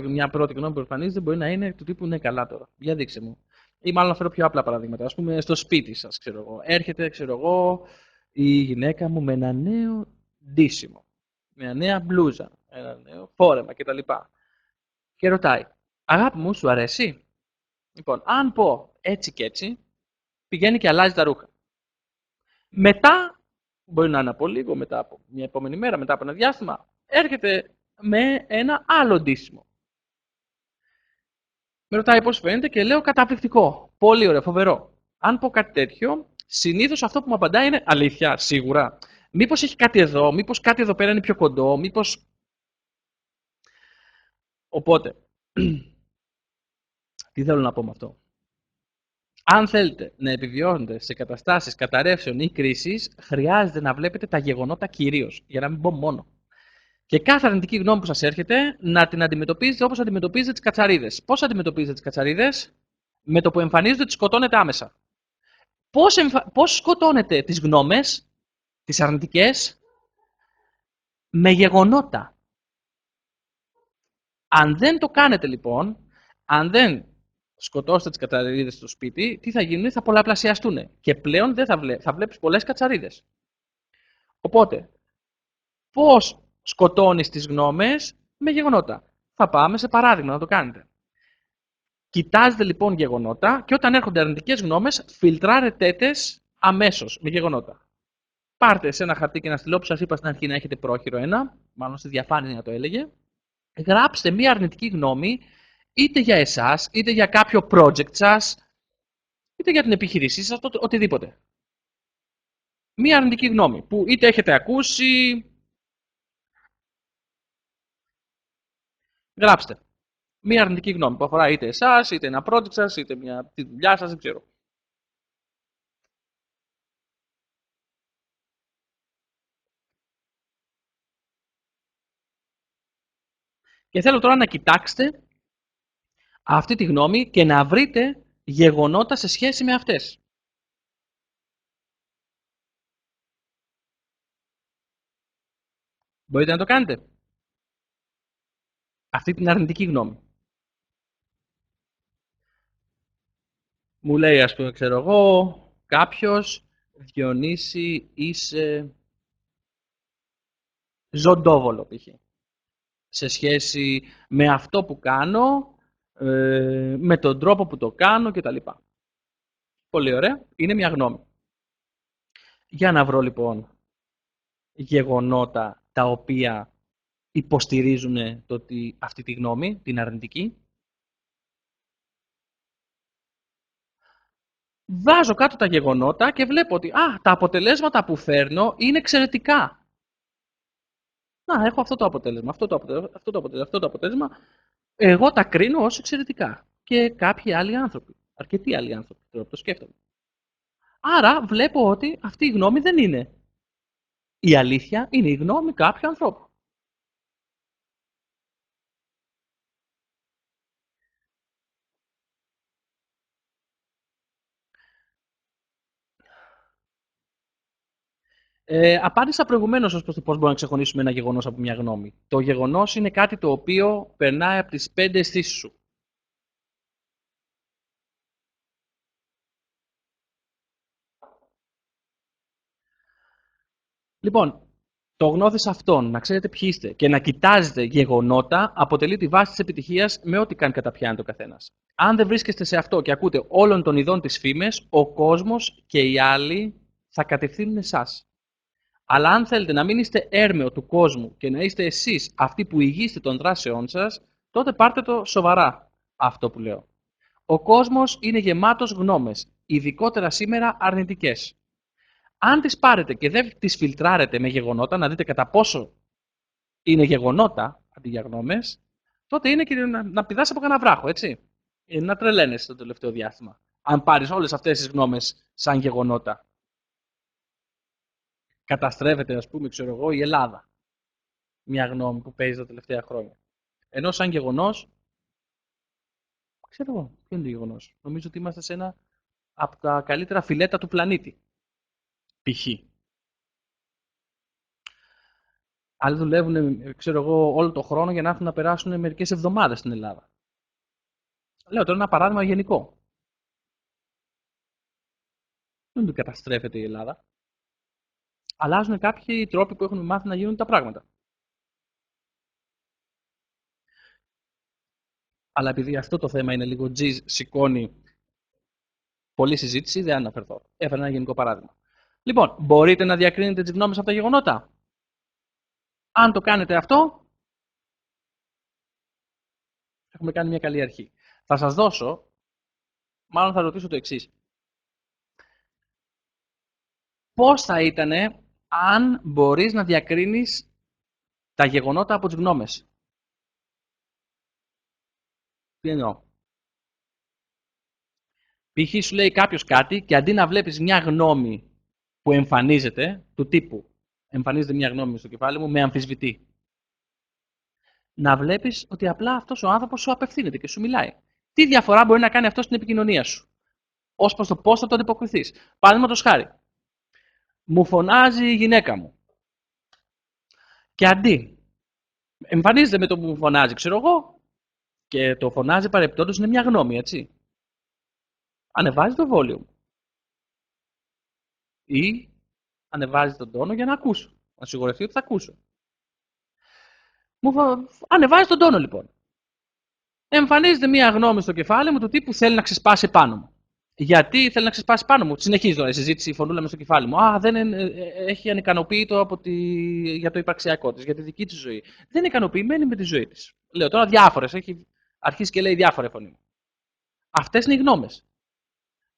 [SPEAKER 1] μια πρώτη γνώμη που εμφανίζεται, μπορεί να είναι του τύπου ναι, καλά τώρα. Για δείξε μου. Ή μάλλον να φέρω πιο απλά παραδείγματα. Ας πούμε, στο σπίτι σας, ξέρω εγώ. Έρχεται, ξέρω εγώ, η γυναίκα μου με ένα νέο ντύσιμο. Μια νέα μπλούζα. Ένα νέο φόρεμα κτλ. Και ρωτάει, αγάπη μου, σου αρέσει? Λοιπόν, αν πω έτσι και έτσι, πηγαίνει και αλλάζει τα ρούχα. Μετά, μπορεί να είναι από λίγο, μετά από μια επόμενη μέρα, μετά από ένα διάστημα, έρχεται με ένα άλλο ντύσιμο. Με ρωτάει πώς φαίνεται και λέω καταπληκτικό. Πολύ ωραίο, φοβερό. Αν πω κάτι τέτοιο, συνήθως αυτό που μου απαντάει είναι αλήθεια, σίγουρα. Μήπως έχει κάτι εδώ, μήπως κάτι εδώ πέρα είναι πιο κοντό, μήπως. Οπότε, τι θέλω να πω με αυτό. Αν θέλετε να επιβιώνετε σε καταστάσεις καταρρεύσεων ή κρίσης, χρειάζεται να βλέπετε τα γεγονότα κυρίως, για να μην πω μόνο. Και κάθε αρνητική γνώμη που σας έρχεται, να την αντιμετωπίζετε όπως αντιμετωπίζετε τις κατσαρίδες. Πώς αντιμετωπίζετε τις κατσαρίδες? Με το που εμφανίζονται, τις σκοτώνετε άμεσα. Πώς σκοτώνετε τις γνώμες, τις αρνητικές? Με γεγονότα. Αν δεν το κάνετε λοιπόν, αν δεν σκοτώσετε τις κατσαρίδες στο σπίτι, τι θα γίνουν? Θα πολλαπλασιαστούν. Και πλέον δεν θα βλέπεις πολλές κατσαρίδες. Οπότε, πώς σκοτώνεις τις γνώμες? Με γεγονότα. Θα πάμε σε παράδειγμα να το κάνετε. Κοιτάζετε λοιπόν γεγονότα και όταν έρχονται αρνητικές γνώμες, φιλτράρετε τες αμέσως με γεγονότα. Πάρτε σε ένα χαρτί και ένα στυλό που σας είπα στην αρχή να έχετε πρόχειρο ένα, μάλλον στη διαφάνεια να το έλεγε, γράψτε μία αρνητική γνώμη είτε για εσάς, είτε για κάποιο project σας, είτε για την επιχείρησή σας, οτιδήποτε. Μία αρνητική γνώμη που είτε έχετε ακούσει, γράψτε. Μία αρνητική γνώμη που αφορά είτε εσάς, είτε ένα project σας, είτε τη δουλειά σας, δεν ξέρω. Και θέλω τώρα να κοιτάξετε αυτή τη γνώμη και να βρείτε γεγονότα σε σχέση με αυτές. Μπορείτε να το κάνετε. Αυτή την αρνητική γνώμη. Μου λέει, ας πούμε, ξέρω εγώ, κάποιος, Διονύση, είσαι ζωντόβολο, π.χ. Σε σχέση με αυτό που κάνω, με τον τρόπο που το κάνω κτλ. Πολύ ωραία. Είναι μια γνώμη. Για να βρω λοιπόν γεγονότα τα οποία υποστηρίζουν αυτή τη γνώμη, την αρνητική. Βάζω κάτω τα γεγονότα και βλέπω ότι τα αποτελέσματα που φέρνω είναι εξαιρετικά. Να, έχω αυτό το αποτέλεσμα, αυτό το αποτέλεσμα, αυτό το αποτέλεσμα. Εγώ τα κρίνω ως εξαιρετικά. Και κάποιοι άλλοι άνθρωποι, αρκετοί άλλοι άνθρωποι, τώρα το σκέφτομαι. Άρα βλέπω ότι αυτή η γνώμη δεν είναι η αλήθεια, είναι η γνώμη κάποιου ανθρώπου. Απάντησα προηγουμένως ως προς το πώς μπορούμε να ξεχωρίσουμε ένα γεγονός από μια γνώμη. Το γεγονός είναι κάτι το οποίο περνάει από τις 5 αισθήσεις σου. Λοιπόν, το γνώθις αυτόν, να ξέρετε ποιοι είστε και να κοιτάζετε γεγονότα αποτελεί τη βάση της επιτυχίας με ό,τι καν καταπιάνει ο καθένας. Αν δεν βρίσκεστε σε αυτό και ακούτε όλων των ειδών τις φήμες, ο κόσμος και οι άλλοι θα κατευθύνουν εσάς. Αλλά αν θέλετε να μην είστε έρμεο του κόσμου και να είστε εσείς αυτοί που ηγείστε των δράσεών σας, τότε πάρτε το σοβαρά αυτό που λέω. Ο κόσμος είναι γεμάτος γνώμες, ειδικότερα σήμερα αρνητικές. Αν τις πάρετε και δεν τις φιλτράρετε με γεγονότα, να δείτε κατά πόσο είναι γεγονότα αντί για γνώμες, τότε είναι και να πηδάς από κανένα βράχο, έτσι. Είναι να τρελαίνεσαι το τελευταίο διάστημα. Αν πάρεις όλες αυτές τις γνώμες σαν γεγονότα. Καταστρέφεται, ας πούμε, ξέρω εγώ, η Ελλάδα. Μια γνώμη που παίζει τα τελευταία χρόνια. Ενώ σαν γεγονός, ξέρω εγώ, ποιο είναι το γεγονός. Νομίζω ότι είμαστε σε ένα από τα καλύτερα φιλέτα του πλανήτη. Π.χ. Άλλοι δουλεύουν, ξέρω εγώ, όλο το χρόνο για να έρθουν να περάσουν μερικές εβδομάδες στην Ελλάδα. Λέω τώρα ένα παράδειγμα γενικό. Δεν είναι ότι καταστρέφεται η Ελλάδα. Αλλάζουν κάποιοι τρόποι που έχουν μάθει να γίνουν τα πράγματα. Αλλά επειδή αυτό το θέμα είναι λίγο τζιζ, σηκώνει πολλή συζήτηση, δεν αναφερθώ. Έφερα ένα γενικό παράδειγμα. Λοιπόν, μπορείτε να διακρίνετε τις γνώμες από τα γεγονότα. Αν το κάνετε αυτό, έχουμε κάνει μια καλή αρχή. Θα σας δώσω, μάλλον θα ρωτήσω το εξής. Πώς θα ήταν αν μπορείς να διακρίνεις τα γεγονότα από τις γνώμες. Τι εννοώ. Π.χ. σου λέει κάποιος κάτι και αντί να βλέπεις μια γνώμη που εμφανίζεται, του τύπου εμφανίζεται μια γνώμη στο κεφάλι μου, με αμφισβητεί. Να βλέπεις ότι απλά αυτός ο άνθρωπος σου απευθύνεται και σου μιλάει. Τι διαφορά μπορεί να κάνει αυτό στην επικοινωνία σου, ως προς το πώς θα το αντιποκριθείς. Παραδείγματος χάρη, μου φωνάζει η γυναίκα μου. Και αντί, εμφανίζεται με το που μου φωνάζει, ξέρω εγώ, και το φωνάζει παρεπτόντως είναι μια γνώμη, έτσι. Ανεβάζει το volume. Ή ανεβάζει τον τόνο για να ακούσω. Να σιγουρευτεί ότι θα ακούσω. Ανεβάζει τον τόνο λοιπόν. Εμφανίζεται μία γνώμη στο κεφάλι μου του τύπου θέλει να ξεσπάσει πάνω μου. Γιατί θέλει να ξεσπάσει πάνω μου. Συνεχίζει τώρα η συζήτηση, η φωνούλα με στο κεφάλι μου. Α, δεν έχει ανικανοποιητό για το υπαρξιακό τη, για τη δική τη ζωή. Δεν είναι ικανοποιημένη με τη ζωή τη. Λέω τώρα διάφορε. Έχει αρχίσει και λέει διάφορα η φωνή μου. Αυτέ είναι οι γνώμε.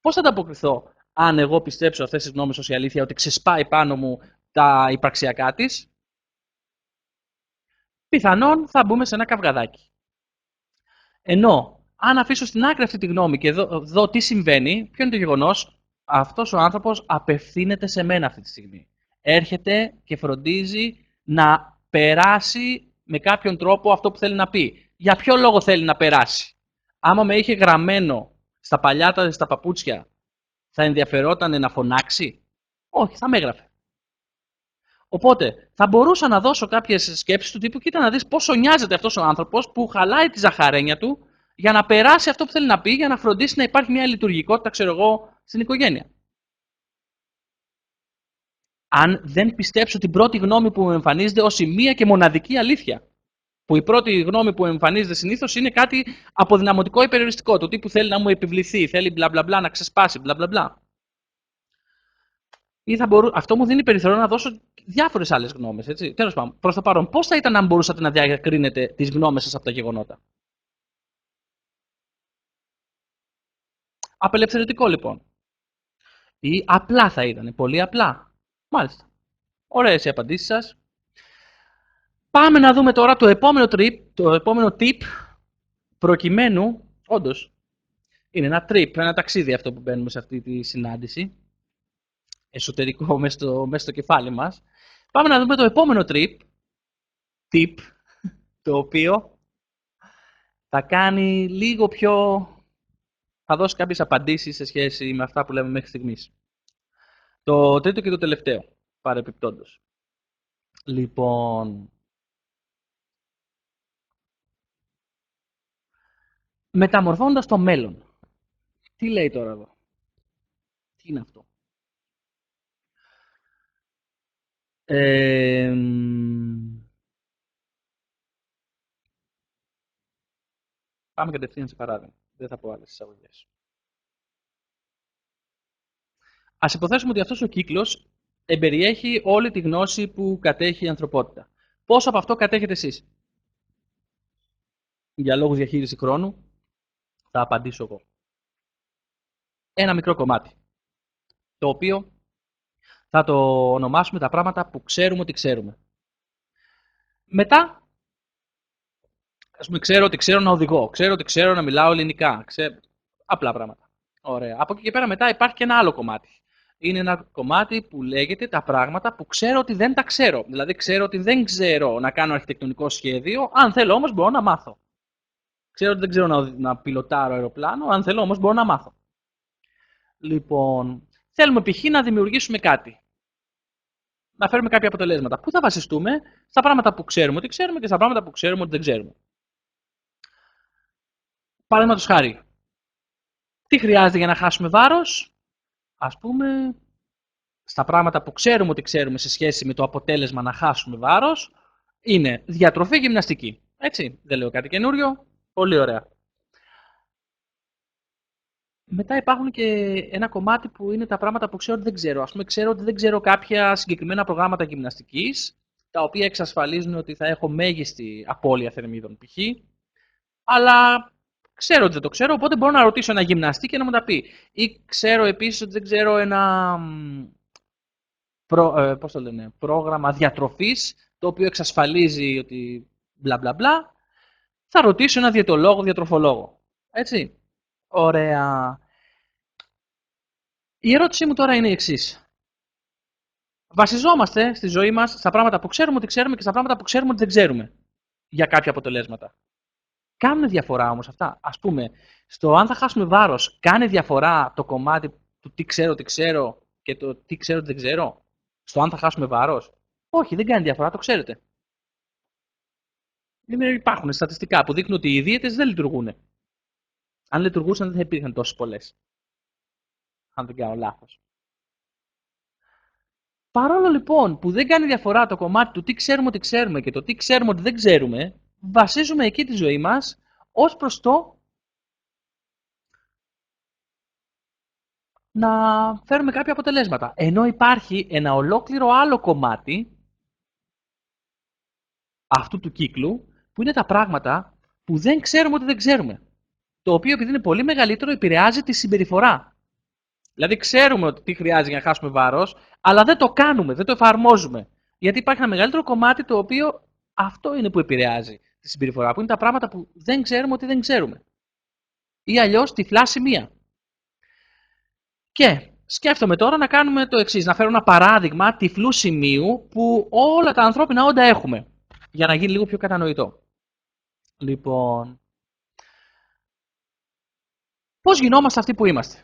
[SPEAKER 1] Πώ θα ανταποκριθώ αν εγώ πιστέψω αυτέ τι γνώμε ω η αλήθεια, ότι ξεσπάει πάνω μου τα υπαρξιακά τη? Πιθανόν θα μπούμε σε ένα καυγαδάκι. Ενώ, αν αφήσω στην άκρη αυτή τη γνώμη και δω τι συμβαίνει, ποιο είναι το γεγονός? Αυτός ο άνθρωπος απευθύνεται σε μένα αυτή τη στιγμή. Έρχεται και φροντίζει να περάσει με κάποιον τρόπο αυτό που θέλει να πει. Για ποιο λόγο θέλει να περάσει? Άμα με είχε γραμμένο στα παλιάτα, στα παπούτσια, θα ενδιαφερόταν να φωνάξει? Όχι, θα με έγραφε. Οπότε, θα μπορούσα να δώσω κάποιες σκέψεις του τύπου: κοίτα να δεις πόσο νοιάζεται αυτός ο άνθρωπος που χαλάει τη ζαχαρένια του για να περάσει αυτό που θέλει να πει, για να φροντίσει να υπάρχει μια λειτουργικότητα, ξέρω εγώ, στην οικογένεια. Αν δεν πιστέψω την πρώτη γνώμη που μου εμφανίζεται ως η μία και μοναδική αλήθεια. Που η πρώτη γνώμη που εμφανίζεται συνήθως είναι κάτι αποδυναμωτικό ή περιοριστικό. Το τύπου θέλει να μου επιβληθεί, θέλει μπλα μπλα μπλα να ξεσπάσει, μπλα μπλα μπλα. Ή αυτό μου δίνει περιθώριο να δώσω διάφορες άλλες γνώμες. Τέλος πάντων, προς το παρόν, πώς θα ήταν αν μπορούσατε να διακρίνετε τις γνώμες σας από τα γεγονότα? Απελευθερωτικό λοιπόν. Ή απλά θα ήταν, πολύ απλά. Μάλιστα. Ωραίες οι απαντήσεις σας. Πάμε να δούμε τώρα το επόμενο tip, προκειμένου, όντως, είναι ένα trip, ένα ταξίδι αυτό που μπαίνουμε σε αυτή τη συνάντηση, εσωτερικό μέσα στο κεφάλι μας. Πάμε να δούμε το επόμενο tip, το οποίο θα κάνει λίγο πιο... θα δώσει κάποιες απαντήσεις σε σχέση με αυτά που λέμε μέχρι στιγμής. Το τρίτο και το τελευταίο, παρεπιπτόντως. Λοιπόν, μεταμορφώνοντας το μέλλον. Τι λέει τώρα εδώ? Τι είναι αυτό? Πάμε κατευθείαν σε παράδειγμα. Δεν θα πω άλλες εισαγωγές. Ας υποθέσουμε ότι αυτός ο κύκλος εμπεριέχει όλη τη γνώση που κατέχει η ανθρωπότητα. Πόσο από αυτό κατέχετε εσείς? Για λόγους διαχείριση χρόνου, θα απαντήσω εγώ. Ένα μικρό κομμάτι, το οποίο θα το ονομάσουμε τα πράγματα που ξέρουμε ότι ξέρουμε. Μετά, ας πούμε, ξέρω ότι ξέρω να οδηγώ, ξέρω ότι ξέρω να μιλάω ελληνικά, απλά πράγματα. Ωραία. Από εκεί και πέρα μετά υπάρχει και ένα άλλο κομμάτι. Είναι ένα κομμάτι που λέγεται τα πράγματα που ξέρω ότι δεν τα ξέρω. Δηλαδή ξέρω ότι δεν ξέρω να κάνω αρχιτεκτονικό σχέδιο, αν θέλω όμως μπορώ να μάθω. Ξέρω ότι δεν ξέρω να πιλοτάρω αεροπλάνο, αν θέλω όμως μπορώ να μάθω. Λοιπόν, θέλουμε π.χ. να δημιουργήσουμε κάτι. Να φέρουμε κάποια αποτελέσματα. Πού θα βασιστούμε? Στα πράγματα που ξέρουμε ότι ξέρουμε και στα πράγματα που ξέρουμε ότι δεν ξέρουμε. Παραδείγματος χάρη, τι χρειάζεται για να χάσουμε βάρος? Ας πούμε, στα πράγματα που ξέρουμε ότι ξέρουμε σε σχέση με το αποτέλεσμα να χάσουμε βάρος, είναι διατροφή, γυμναστική. Έτσι, δεν λέω κάτι καινούριο. Πολύ ωραία. Μετά υπάρχουν και ένα κομμάτι που είναι τα πράγματα που ξέρω ότι δεν ξέρω. Ας πούμε, ξέρω ότι δεν ξέρω κάποια συγκεκριμένα προγράμματα γυμναστικής, τα οποία εξασφαλίζουν ότι θα έχω μέγιστη απώλεια θερμίδων π.χ. Αλλά ξέρω ότι δεν το ξέρω, οπότε μπορώ να ρωτήσω ένα γυμναστή και να μου τα πει. Ή ξέρω επίσης ότι δεν ξέρω ένα πρόγραμμα διατροφής, το οποίο εξασφαλίζει ότι μπλα μπλα μπλα. Θα ρωτήσω ένα διαιτολόγο, διατροφολόγο. Έτσι. Ωραία. Η ερώτησή μου τώρα είναι η εξής. Βασιζόμαστε στη ζωή μας στα πράγματα που ξέρουμε ότι ξέρουμε και στα πράγματα που ξέρουμε ότι δεν ξέρουμε για κάποια αποτελέσματα. Κάνουν διαφορά όμως αυτά? Ας πούμε, στο αν θα χάσουμε βάρος, κάνει διαφορά το κομμάτι του τι ξέρω ότι ξέρω και το τι ξέρω ότι δεν ξέρω? Στο αν θα χάσουμε βάρος? Όχι, δεν κάνει διαφορά, το ξέρετε. Υπάρχουν στατιστικά που δείχνουν ότι οι δίαιτες δεν λειτουργούν. Αν λειτουργούσαν δεν θα υπήρχαν τόσες πολλές. Αν δεν κάνω λάθος. Παρόλο λοιπόν που δεν κάνει διαφορά το κομμάτι του τι ξέρουμε ότι ξέρουμε και το τι ξέρουμε ότι δεν ξέρουμε, βασίζουμε εκεί τη ζωή μας ως προς το να φέρουμε κάποια αποτελέσματα. Ενώ υπάρχει ένα ολόκληρο άλλο κομμάτι αυτού του κύκλου, που είναι τα πράγματα που δεν ξέρουμε ότι δεν ξέρουμε. Το οποίο, επειδή είναι πολύ μεγαλύτερο, επηρεάζει τη συμπεριφορά. Δηλαδή, ξέρουμε ότι τι χρειάζεται για να χάσουμε βάρος, αλλά δεν το κάνουμε, δεν το εφαρμόζουμε. Γιατί υπάρχει ένα μεγαλύτερο κομμάτι το οποίο αυτό είναι που επηρεάζει τη συμπεριφορά, που είναι τα πράγματα που δεν ξέρουμε ότι δεν ξέρουμε. Ή αλλιώς τυφλά σημεία. Και σκέφτομαι τώρα να κάνουμε το εξής, να φέρω ένα παράδειγμα τυφλού σημείου που όλα τα ανθρώπινα όντα έχουμε, για να γίνει λίγο πιο κατανοητό. Λοιπόν, πώς γινόμαστε αυτοί που είμαστε?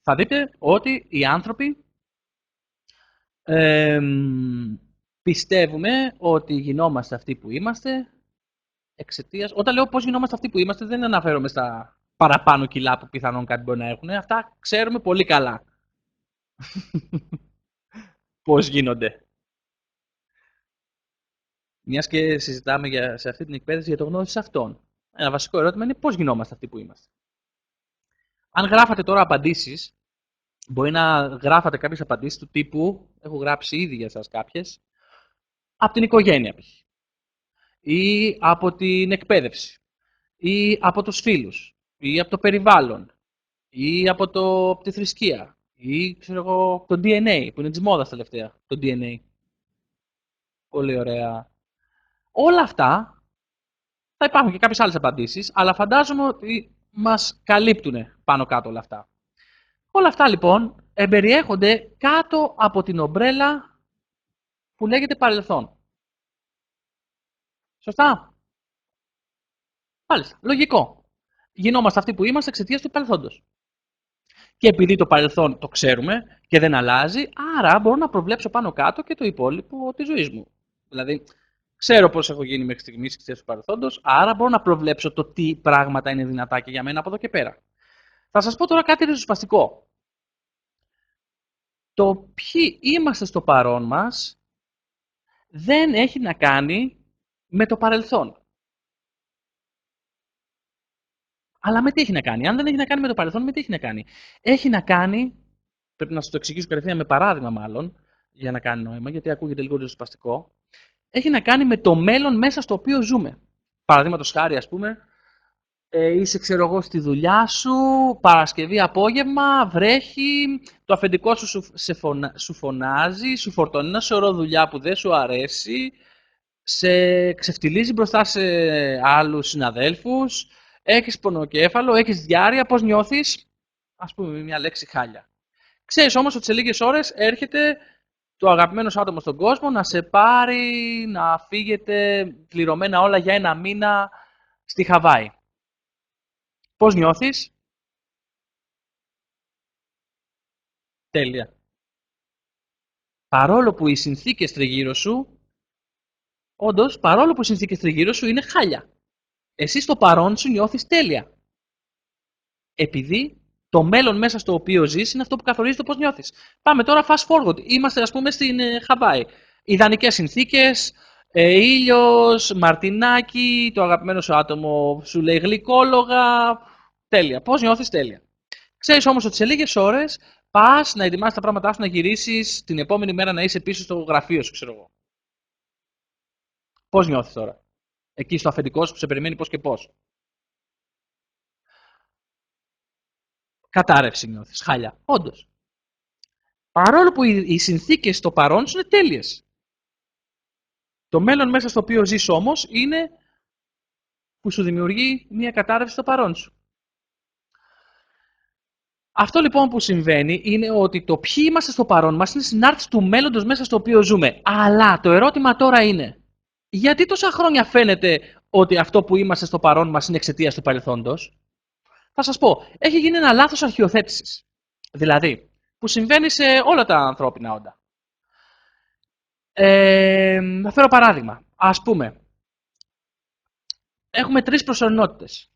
[SPEAKER 1] Θα δείτε ότι οι άνθρωποι πιστεύουμε ότι γινόμαστε αυτοί που είμαστε εξαιτίας... Όταν λέω πώς γινόμαστε αυτοί που είμαστε, δεν αναφέρομαι στα παραπάνω κιλά που πιθανόν κάτι μπορεί να έχουν. Αυτά ξέρουμε πολύ καλά πώς γίνονται. Μιας και συζητάμε σε αυτή την εκπαίδευση για το γνώσεις αυτών. Ένα βασικό ερώτημα είναι πώς γινόμαστε αυτοί που είμαστε. Αν γράφατε τώρα απαντήσεις, μπορεί να γράφατε κάποιες απαντήσεις του τύπου, έχω γράψει ήδη για σας κάποιες, από την οικογένεια π.χ. ή από την εκπαίδευση ή από τους φίλους ή από το περιβάλλον ή από τη θρησκεία ή ξέρω εγώ το DNA που είναι της μόδας τελευταία, το DNA. Πολύ ωραία. Όλα αυτά θα υπάρχουν και κάποιες άλλες απαντήσεις, αλλά φαντάζομαι ότι μας καλύπτουν πάνω κάτω όλα αυτά. Όλα αυτά λοιπόν εμπεριέχονται κάτω από την ομπρέλα που λέγεται παρελθόν. Σωστά? Μάλιστα. Λογικό. Γινόμαστε αυτοί που είμαστε εξαιτίας του παρελθόντος. Και επειδή το παρελθόν το ξέρουμε και δεν αλλάζει, άρα μπορώ να προβλέψω πάνω κάτω και το υπόλοιπο της ζωής μου. Δηλαδή, ξέρω πώς έχω γίνει μέχρι στιγμής εξαιτίας του παρελθόντος, άρα μπορώ να προβλέψω το τι πράγματα είναι δυνατά και για μένα από εδώ και πέρα. Θα σας πω τώρα κάτι ριζοσπαστικό. Το ποιοι είμαστε στο παρόν μας δεν έχει να κάνει με το παρελθόν. Αλλά με τι έχει να κάνει? Αν δεν έχει να κάνει με το παρελθόν, με τι έχει να κάνει? Έχει να κάνει, πρέπει να σας το εξηγήσω κατευθείαν με παράδειγμα μάλλον, για να κάνει νόημα, γιατί ακούγεται λίγο ριζοσπαστικό. Έχει να κάνει με το μέλλον μέσα στο οποίο ζούμε. Παραδείγματος χάρη, ας πούμε, είσαι ξέρω εγώ στη δουλειά σου, Παρασκευή απόγευμα, βρέχει, το αφεντικό σου φωνάζει, σου φορτώνει ένα σωρό δουλειά που δεν σου αρέσει, σε ξεφτιλίζει μπροστά σε άλλους συναδέλφους, έχεις πονοκέφαλο, έχεις διάρρεια, πώς νιώθεις? Ας πούμε με μια λέξη χάλια. Ξέρεις όμως ότι σε λίγες ώρες έρχεται το αγαπημένο σου άτομο στον κόσμο να σε πάρει, να φύγετε πληρωμένα όλα για 1 μήνα στη Χαβάη. Πώς νιώθεις? Τέλεια. Παρόλο που οι συνθήκες τριγύρω σου, όντως, παρόλο που οι συνθήκες τριγύρω σου είναι χάλια. Εσύ στο παρόν σου νιώθεις τέλεια. Επειδή το μέλλον μέσα στο οποίο ζεις είναι αυτό που καθορίζει το πώς νιώθεις. Πάμε τώρα fast forward. Είμαστε ας πούμε στην Χαβάη. Ιδανικές συνθήκες, ήλιος, μαρτινάκι, το αγαπημένο σου άτομο σου λέει γλυκόλογα. Τέλεια. Πώς νιώθεις? Τέλεια. Ξέρεις όμως ότι σε λίγες ώρες πας να ετοιμάσεις τα πράγματά σου να γυρίσεις την επόμενη μέρα να είσαι πίσω στο γραφείο σου, ξέρω εγώ. Πώς νιώθεις τώρα? Εκεί στο αφεντικό σου που σε περιμένει πώς και πώς? Κατάρρευση νιώθεις, χάλια. Όντως. Παρόλο που οι συνθήκες στο παρόν σου είναι τέλειες. Το μέλλον μέσα στο οποίο ζεις όμως είναι που σου δημιουργεί μια κατάρρευση στο παρόν σου. Αυτό λοιπόν που συμβαίνει είναι ότι το ποιοι είμαστε στο παρόν μας είναι συνάρτηση του μέλλοντος μέσα στο οποίο ζούμε. Αλλά το ερώτημα τώρα είναι, γιατί τόσα χρόνια φαίνεται ότι αυτό που είμαστε στο παρόν μας είναι εξαιτίας του παρελθόντος? Θα σας πω, έχει γίνει ένα λάθος αρχιοθέτησης. Δηλαδή, που συμβαίνει σε όλα τα ανθρώπινα όντα. Θα φέρω παράδειγμα. Ας πούμε, έχουμε 3 προσωρινότητες.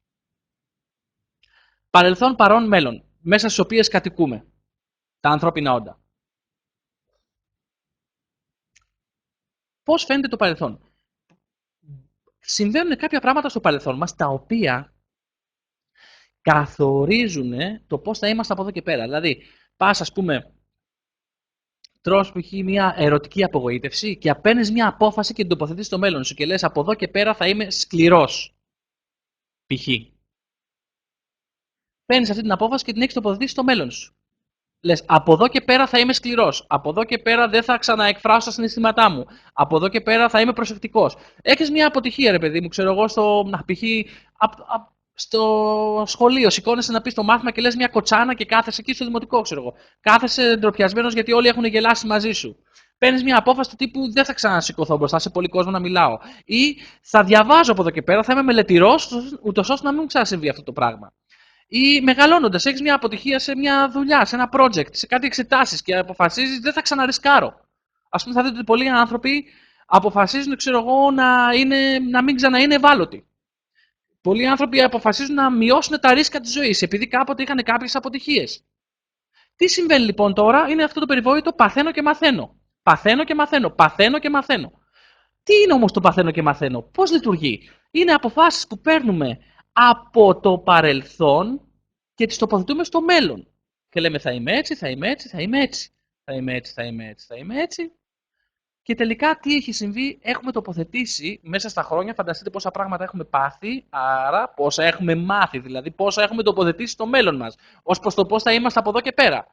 [SPEAKER 1] Παρελθόν, παρόν, μέλλον. Μέσα στις οποίες κατοικούμε. Τα ανθρώπινα όντα. Πώς φαίνεται το παρελθόν? Συμβαίνουν κάποια πράγματα στο παρελθόν μας, τα οποία καθορίζουν το πώς θα είμαστε από εδώ και πέρα. Δηλαδή, πας, ας πούμε, τρως π.χ. μια ερωτική απογοήτευση και παίρνεις μια απόφαση και την τοποθετείς στο μέλλον σου και λες από εδώ και πέρα θα είμαι σκληρός. Π.χ. Παίρνεις αυτή την απόφαση και την έχεις τοποθετήσει στο μέλλον σου. Λες, από εδώ και πέρα θα είμαι σκληρός. Από εδώ και πέρα δεν θα ξαναεκφράσω τα συναισθήματά μου. Από εδώ και πέρα θα είμαι προσεκτικός. Έχεις μια αποτυχία, ρε παιδί μου, ξέρω εγώ, π.χ. Στο σχολείο. Σηκώνεσαι να πει το μάθημα και λες μια κοτσάνα και κάθεσαι εκεί στο δημοτικό, ξέρω εγώ. Κάθεσαι ντροπιασμένος γιατί όλοι έχουν γελάσει μαζί σου. Παίρνεις μια απόφαση του τύπου δεν θα ξανασηκωθώ μπροστά σε πολύ κόσμο να μιλάω. Ή θα διαβάζω από εδώ και πέρα, θα είμαι μελετηρός, ούτως ώστε να μην ξανασυμβεί αυτό το πράγμα. Ή μεγαλώνοντας, έχεις μια αποτυχία σε μια δουλειά, σε ένα project, σε κάτι εξετάσεις και αποφασίζεις δεν θα ξαναρισκάρω. Ας πούμε, θα δείτε ότι πολλοί άνθρωποι αποφασίζουν, ξέρω εγώ, να μην ξαναείναι ευάλωτοι. Πολλοί άνθρωποι αποφασίζουν να μειώσουν τα ρίσκα της ζωής, επειδή κάποτε είχαν κάποιες αποτυχίες. Τι συμβαίνει λοιπόν τώρα, είναι αυτό το περιβόητο παθαίνω και μαθαίνω. Παθαίνω και μαθαίνω, παθαίνω και μαθαίνω. Τι είναι όμως το παθαίνω και μαθαίνω, πώς λειτουργεί? Είναι αποφάσεις που παίρνουμε από το παρελθόν και τις τοποθετούμε στο μέλλον. Και λέμε θα είμαι έτσι, θα είμαι έτσι, θα είμαι έτσι. Θα είμαι έτσι, θα είμαι έτσι, θα είμαι έτσι. Και τελικά τι έχει συμβεί, έχουμε τοποθετήσει μέσα στα χρόνια, φανταστείτε πόσα πράγματα έχουμε πάθει, άρα πόσα έχουμε μάθει, δηλαδή πόσα έχουμε τοποθετήσει στο μέλλον μας, ως προς το πώς θα είμαστε από εδώ και πέρα.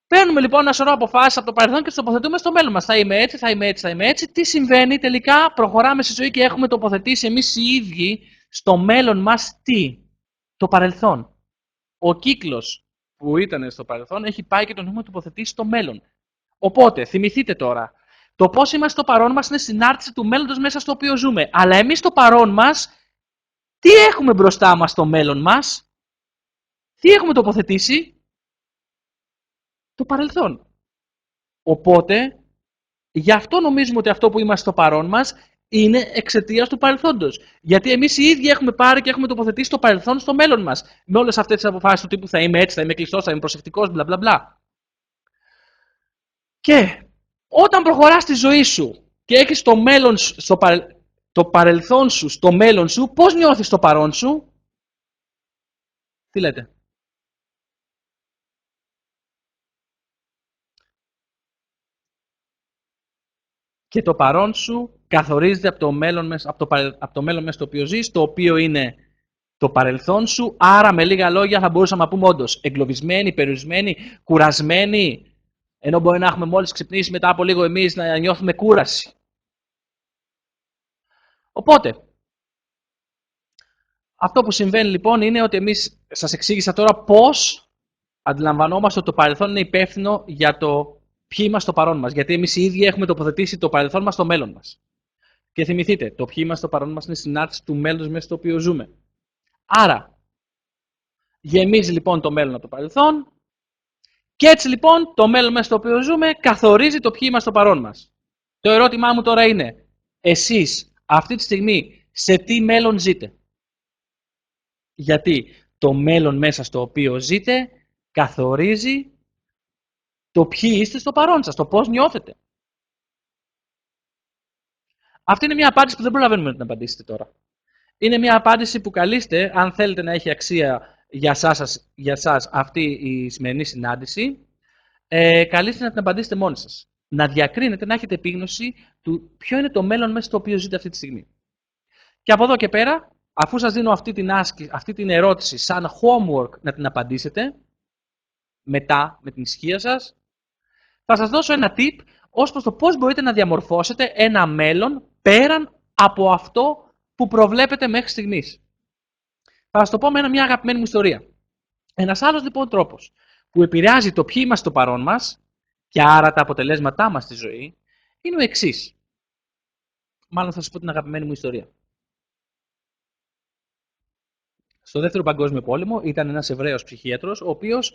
[SPEAKER 1] Παίρνουμε λοιπόν ένα σωρό αποφάσεις από το παρελθόν και τις τοποθετούμε στο μέλλον μας. Θα είμαι έτσι, θα είμαι έτσι, θα είμαι έτσι. Τι συμβαίνει, τελικά προχωράμε στη ζωή και έχουμε τοποθετήσει εμείς οι ίδιοι στο μέλλον μας τι? Το παρελθόν. Ο κύκλος που ήταν στο παρελθόν έχει πάει και τον έχουμε τοποθετήσει στο μέλλον. Οπότε, θυμηθείτε τώρα, το πώς είμαστε στο παρόν μας είναι συνάρτηση του μέλλοντος μέσα στο οποίο ζούμε. Αλλά εμείς στο παρόν μας, τι έχουμε μπροστά μας στο μέλλον μας? Τι έχουμε τοποθετήσει? Το παρελθόν. Οπότε, γι' αυτό νομίζουμε ότι αυτό που είμαστε στο παρόν μας είναι εξαιτίας του παρελθόντος. Γιατί εμείς οι ίδιοι έχουμε πάρει και έχουμε τοποθετήσει το παρελθόν στο μέλλον μας. Με όλες αυτές τις αποφάσεις του τύπου θα είμαι έτσι, θα είμαι κλειστός, θα είμαι προσεκτικός, μπλα μπλα μπλα. Και όταν προχωράς στη ζωή σου και έχεις το, μέλλον, το παρελθόν σου στο μέλλον σου, πώς νιώθεις το παρόν σου? Τι λέτε? Και το παρόν σου καθορίζεται από το μέλλον μέσα στο οποίο ζεις, το οποίο είναι το παρελθόν σου. Άρα, με λίγα λόγια, θα μπορούσαμε να πούμε όντως εγκλωβισμένοι, περιορισμένοι, κουρασμένοι, ενώ μπορεί να έχουμε μόλις ξυπνήσει μετά από λίγο εμείς να νιώθουμε κούραση. Οπότε, αυτό που συμβαίνει λοιπόν είναι ότι εμείς, σας εξήγησα τώρα πώς αντιλαμβανόμαστε ότι το παρελθόν είναι υπεύθυνο για το ποιοι είμαστε στο παρόν μας. Γιατί εμείς οι ίδιοι έχουμε τοποθετήσει το παρελθόν μας στο μέλλον μας. Και θυμηθείτε, το ποιοι είμαστε στο παρόν μας είναι συνάρτηση του μέλλοντος μέσα στο οποίο ζούμε. Άρα, γεμίζει λοιπόν το μέλλον από το παρελθόν και έτσι λοιπόν το μέλλον μέσα στο οποίο ζούμε καθορίζει το ποιοι είμαστε στο παρόν μας. Το ερώτημά μου τώρα είναι, εσείς αυτή τη στιγμή σε τι μέλλον ζείτε? Γιατί το μέλλον μέσα στο οποίο ζείτε καθορίζει το ποιοι είστε στο παρόν σας, το πώς νιώθετε. Αυτή είναι μια απάντηση που δεν προλαβαίνουμε να την απαντήσετε τώρα. Είναι μια απάντηση που καλείστε, αν θέλετε να έχει αξία για σας αυτή η σημερινή συνάντηση, καλείστε να την απαντήσετε μόνοι σας. Να διακρίνετε, να έχετε επίγνωση του ποιο είναι το μέλλον μέσα στο οποίο ζείτε αυτή τη στιγμή. Και από εδώ και πέρα, αφού σας δίνω αυτή την ερώτηση σαν homework να την απαντήσετε, μετά με την ησυχία σας, θα σας δώσω ένα tip ως προς το πώς μπορείτε να διαμορφώσετε ένα μέλλον πέραν από αυτό που προβλέπετε μέχρι στιγμής. Θα σας το πω με μια αγαπημένη μου ιστορία. Ένας άλλος λοιπόν τρόπος που επηρεάζει το ποιοι είμαστε στο παρόν μας και άρα τα αποτελέσματά μας στη ζωή είναι ο εξής. Μάλλον θα σας πω την αγαπημένη μου ιστορία. Στο δεύτερο παγκόσμιο πόλεμο ήταν ένας Εβραίος ψυχίατρος, ο οποίος